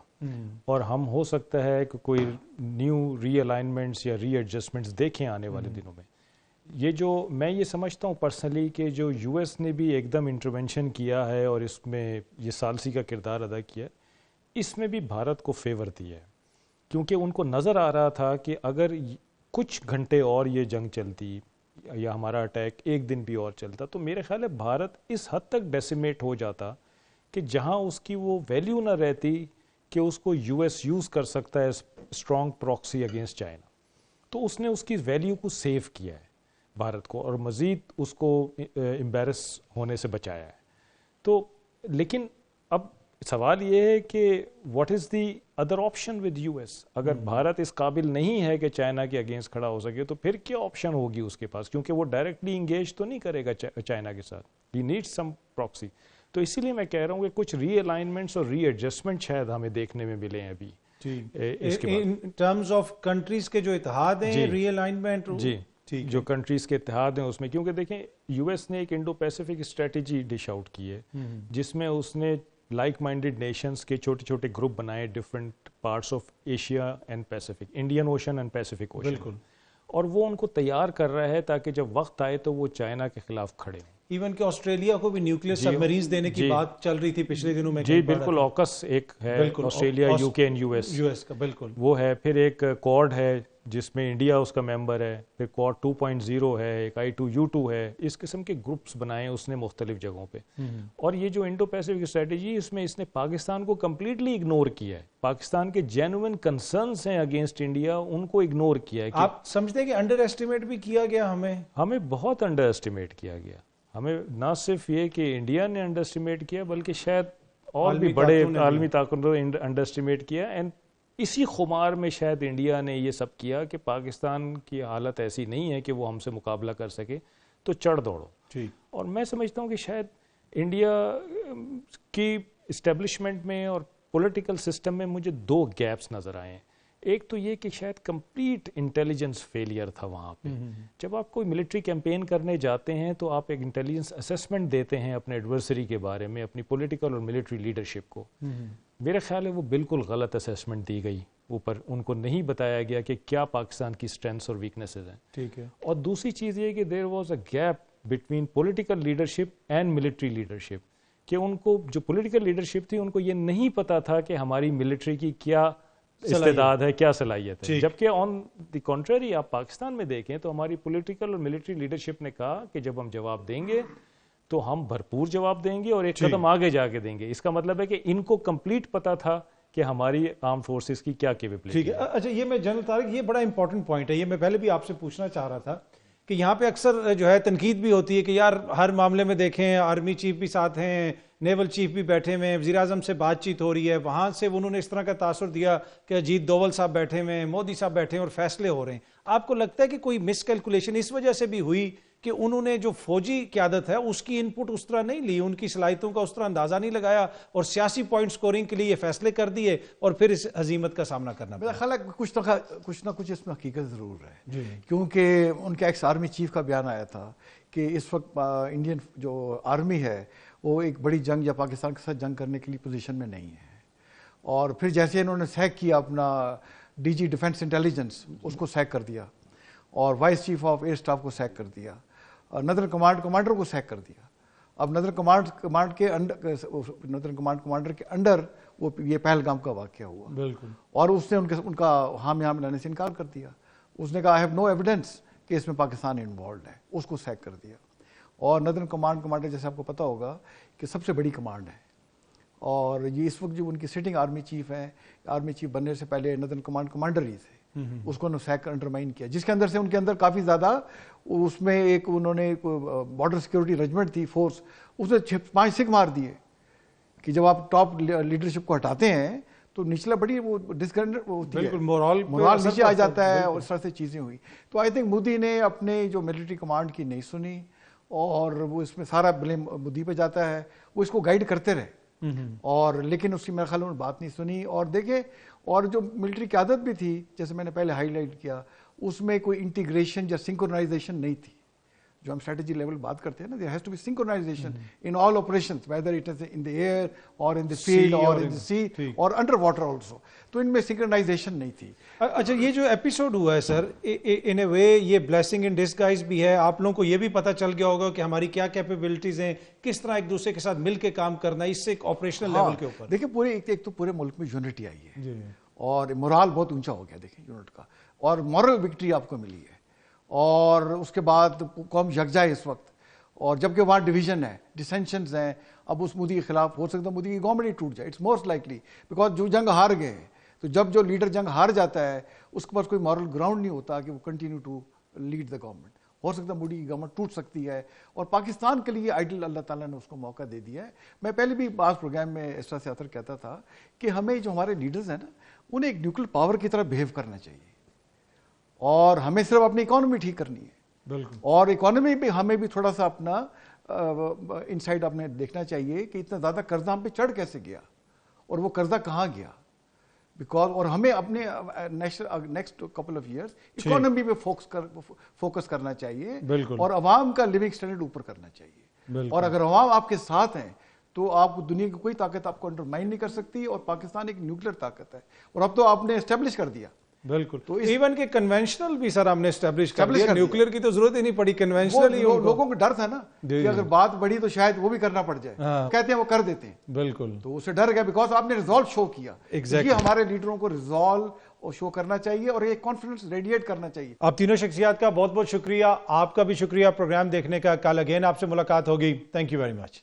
اور ہم ہو سکتا ہے کہ کوئی نیو ری الائنمنٹس یا ری ایڈجسٹمنٹس دیکھیں آنے والے دنوں میں. یہ جو میں یہ سمجھتا ہوں پرسنلی کہ جو یو ایس نے بھی ایک دم انٹرونشن کیا ہے اور اس میں یہ ثالثی کا کردار ادا کیا ہے، اس میں بھی بھارت کو فیور دیا ہے. کیونکہ ان کو نظر آ رہا تھا کہ اگر کچھ گھنٹے اور یہ جنگ چلتی یا ہمارا اٹیک 1 دن بھی اور چلتا تو میرے خیال ہے بھارت اس حد تک ڈیسیمیٹ ہو جاتا کہ جہاں اس کی وہ ویلیو نہ رہتی کہ اس کو یو ایس یوز کر سکتا ہے اسٹرانگ پراکسی اگینسٹ چائنا. تو اس نے اس کی ویلیو کو سیو کیا ہے بھارت کو، اور مزید اس کو امبیرس ہونے سے بچایا ہے. تو لیکن اب سوال یہ ہے کہ what is the other option with U S. اگر بھارت اس قابل نہیں ہے کہ چائنا کے اگینسٹ کھڑا ہو سکے تو پھر کیا آپشن ہوگی اس کے پاس, کیونکہ وہ ڈائریکٹلی انگیج تو نہیں کرے گا چائنا کے ساتھ. ہی نیڈ سم پراکسی. تو اسی لیے میں کہہ رہا ہوں کہ کچھ ری الائنمنٹس اور ری ایڈجسٹمنٹ شاید ہمیں دیکھنے میں ملے ہیں ابھی اس کے ان ٹرمز آف کنٹریز کے جو اتحاد ہیں, ری الائنمنٹ. جی, جو کنٹریز کے اتحاد ہیں اس میں, کیونکہ دیکھیں یو ایس نے ایک Indo Pacific strategy dish out کی ہے جس میں اس نے لائک مائنڈیڈ نیشنز کے چھوٹے چھوٹے گروپ بنائے different parts of Asia and Pacific, Indian ocean and Pacific ocean. بالکل. اور وہ ان کو تیار کر رہا ہے تاکہ جب وقت آئے تو وہ چائنا کے خلاف کھڑے ہوں. ایون کہ آسٹریلیا کو بھی نیوکلیئر سب مرینز دینے کی بات چل رہی تھی پچھلے دنوں میں. جی بالکل, آکس ایک ہے آسٹریلیا, یو کے اینڈ یو ایس کا. بالکل وہ ہے. پھر ایک کوڈ ہے جس میں انڈیا اس کا ممبر ہے. پھر کوڈ 2.0 ہے, ایک I2U2 ہے. اس قسم کے گروپس بنائے اس نے مختلف جگہوں پہ. اور یہ جو انڈو پیسیفک اسٹریٹجی اس میں اس نے پاکستان کو کمپلیٹلی اگنور کیا ہے. پاکستان کے جینوئن کنسرنس ہیں اگینسٹ انڈیا, ان کو اگنور کیا ہے. آپ سمجھتے ہیں کہ انڈر ایسٹیمیٹ بھی کیا گیا ہمیں بہت انڈر ایسٹیمیٹ کیا گیا. ہمیں نہ صرف یہ کہ انڈیا نے انڈر ایسٹیمیٹ کیا بلکہ شاید اور بھی بڑے عالمی طاقتوں نے انڈر ایسٹیمیٹ کیا. اینڈ اسی خمار میں شاید انڈیا نے یہ سب کیا کہ پاکستان کی حالت ایسی نہیں ہے کہ وہ ہم سے مقابلہ کر سکے, تو چڑھ دوڑو. اور میں سمجھتا ہوں کہ شاید انڈیا کی اسٹیبلشمنٹ میں اور پولیٹیکل سسٹم میں مجھے 2 گیپس نظر آئے ہیں. ایک تو یہ کہ شاید کمپلیٹ انٹیلیجنس فیلئر تھا وہاں پہ. جب آپ کوئی ملٹری کیمپین کرنے جاتے ہیں تو آپ ایک انٹیلیجنس اسیسمنٹ دیتے ہیں اپنے ایڈورسری کے بارے میں, اپنی پولیٹیکل اور ملٹری لیڈرشپ کو. میرے خیال ہے وہ بالکل غلط اسیسمنٹ دی گئی. اوپر ان کو نہیں بتایا گیا کہ کیا پاکستان کی اسٹرینتھس اور ویکنیسز ہیں. ٹھیک ہے. اور دوسری چیز یہ کہ there was a gap between political leadership and military leadership, کہ ان کو جو پولیٹیکل لیڈرشپ تھی ان کو یہ نہیں پتا تھا کہ ہماری ملٹری کی کیا استعداد ہے, کیا صلاحیت ہے. جبکہ آن دی کنٹریری آپ پاکستان میں دیکھیں تو ہماری پولیٹیکل اور ملٹری لیڈرشپ نے کہا کہ جب ہم جواب دیں گے تو ہم بھرپور جواب دیں گے اور ایک قدم آگے جا کے دیں گے. اس کا مطلب ہے کہ ان کو کمپلیٹ پتا تھا کہ ہماری آرم فورسز کی کیا کیپیبلٹی ہے. اچھا, یہ میں جنرل طارق, یہ بڑا امپورٹنٹ پوائنٹ ہے. یہ میں پہلے بھی آپ سے پوچھنا چاہ رہا تھا کہ یہاں پہ اکثر جو ہے تنقید بھی ہوتی ہے کہ یار ہر معاملے میں دیکھیں آرمی چیف بھی ساتھ ہیں, نیول چیف بھی بیٹھے ہوئے ہیں, وزیر اعظم سے بات چیت ہو رہی ہے, وہاں سے انہوں نے اس طرح کا تاثر دیا کہ اجیت دوول صاحب بیٹھے ہوئے ہیں, مودی صاحب بیٹھے ہیں اور فیصلے ہو رہے ہیں. آپ کو لگتا ہے کہ کوئی مس کیلکولیشن اس وجہ سے بھی ہوئی کہ انہوں نے جو فوجی قیادت ہے اس کی انپٹ اس طرح نہیں لی, ان کی صلاحیتوں کا اس طرح اندازہ نہیں لگایا اور سیاسی پوائنٹ سکورنگ کے لیے یہ فیصلے کر دیے اور پھر اس ہزیمت کا سامنا کرنا پڑا؟ میرا خیال ہے کچھ نہ کچھ اس میں حقیقت ضرور ہے. کیونکہ ان کے ایکس آرمی چیف کا بیان آیا تھا کہ اس وقت انڈین جو آرمی ہے وہ ایک بڑی جنگ یا پاکستان کے ساتھ جنگ کرنے کے لیے پوزیشن میں نہیں ہے. اور پھر جیسے انہوں نے سیک کیا اپنا ڈی جی ڈیفنس انٹیلیجنس, اس کو سیک کر دیا, اور vice chief of air staff کو سیک کر دیا, نادر کمانڈر کو سیک کر دیا. اب نادر کمانڈر کے انڈر وہ یہ پہلگام کا واقعہ ہوا. بالکل. اور اس نے ان کا حامی لانے سے انکار کر دیا. اس نے کہا آئی ہیو نو ایویڈنس کہ اس میں پاکستان انوالوڈ ہے, اس کو سیک کر دیا. اور نادر کمانڈر جیسے آپ کو پتا ہوگا کہ سب سے بڑی کمانڈ ہے, اور یہ اس وقت جو ان کی سٹنگ آرمی چیف ہیں, آرمی چیف بننے سے پہلے نادر کمانڈر ہی تھے, اس کو سیک انڈرمائن کیا, جس کے اندر سے ان کے اندر کافی زیادہ اس میں ایک انہوں نے بارڈر سیکورٹی رجمنٹ تھی فورس, اس نے 5 سکھ مار دیے کہ جب آپ ٹاپ لیڈرشپ کو ہٹاتے ہیں تو نچلا بڑی وہ ڈسکریڈٹ ہوتی ہے, مورال نیچے آ جاتا ہے, اور اس طرح سے چیزیں ہوئی. تو آئی تھنک مودی نے اپنے جو ملٹری کمانڈ کی نہیں سنی, اور وہ اس میں سارا بلیم مودی پہ جاتا ہے. وہ اس کو گائیڈ کرتے رہے, اور لیکن اس کی میرے خیال میں بات نہیں سنی. اور دیکھیں, اور جو ملٹری قیادت بھی تھی جیسے میں نے پہلے ہائی لائٹ کیا, اس میں کوئی انٹیگریشن یا سنکرونائزیشن نہیں تھی. جو ہم اسٹریٹجی لیول بات کرتے ہیں نا, there has to be synchronization in all operations, whether it is in the air or in the field or in the sea or under water also. تو ان میں synchronization نہیں تھی. اچھا, یہ جو ایپیسوڈ ہوا ہے سر, in a way یہ blessing in disguise بھی ہے. آپ لوگوں کو یہ بھی پتہ چل گیا ہوگا کہ ہماری کیا کیپیبلٹیز ہیں, کس طرح ایک دوسرے کے ساتھ مل کے کام کرنا ہے, اس سے ایک آپریشنل لیول کے اوپر. دیکھیں ایک تو پورے ملک میں یونٹی آئی ہے, اور مورال بہت اونچا ہو گیا دیکھیں یونٹ کا, اور مورل وکٹری آپ کو ملی ہے. اور اس کے بعد قوم یکجا ہے اس وقت, اور جبکہ وہاں ڈویژن ہے, ڈسینشنز ہیں. اب اس مودی کے خلاف ہو سکتا ہے مودی کی گورنمنٹ ہی ٹوٹ جائے, اٹس موسٹ لائکلی, بیکاز جو جنگ ہار گئے, تو جب جو لیڈر جنگ ہار جاتا ہے اس کے پاس کوئی مورل گراؤنڈ نہیں ہوتا کہ وہ continue to lead the government. ہو سکتا ہے مودی کی گورنمنٹ ٹوٹ سکتی ہے, اور پاکستان کے لیے آئیڈل اللہ تعالیٰ نے اس کو موقع دے دیا ہے. میں پہلے بھی بعض پروگرام میں اس طرح سے اثر کہتا تھا کہ ہمیں جو ہمارے لیڈرز ہیں نا, انہیں ایک نیوکلیر پاور کی طرح بہیو کرنا چاہیے اور ہمیں صرف اپنی اکانومی ٹھیک کرنی ہے. بالکل. اور اکانومی پہ ہمیں بھی تھوڑا سا اپنا انسائٹ اپنے دیکھنا چاہیے کہ اتنا زیادہ قرضہ ہم پہ چڑھ کیسے گیا اور وہ قرضہ کہاں گیا. بیکاز اور ہمیں اپنے next couple of years economy پہ فوکس کرنا چاہیے اور عوام کا لیونگ اسٹینڈرڈ اوپر کرنا چاہیے. اور اگر عوام آپ کے ساتھ ہیں تو آپ دنیا کی کوئی طاقت آپ کو انڈرمائن نہیں کر سکتی. اور پاکستان ایک نیوکلیر طاقت ہے اور اب تو آپ نے اسٹیبلش کر دیا. بالکل. تو ایون کہ کنونشنل بھی سر ہم نے اسٹیبلش کر دیا, نیوکلیر کی تو ضرورت ہی نہیں پڑی, کنونشنل ہی. لوگوں کو ڈر تھا نا کہ اگر بات بڑھی تو شاید وہ بھی کرنا پڑ جائے, کہتے ہیں وہ کر دیتے ہیں. بالکل. تو اسے ڈر گیا بیکاز آپ نے ریزالو شو کیا. یہ ہمارے لیڈروں کو ریزالو شو کرنا چاہیے اور ایک کانفیڈنس ریڈیٹ کرنا چاہیے. آپ تینوں شخصیات کا بہت بہت شکریہ. آپ کا بھی شکریہ پروگرام دیکھنے کا. کل اگین آپ سے ملاقات ہوگی. Thank you very much.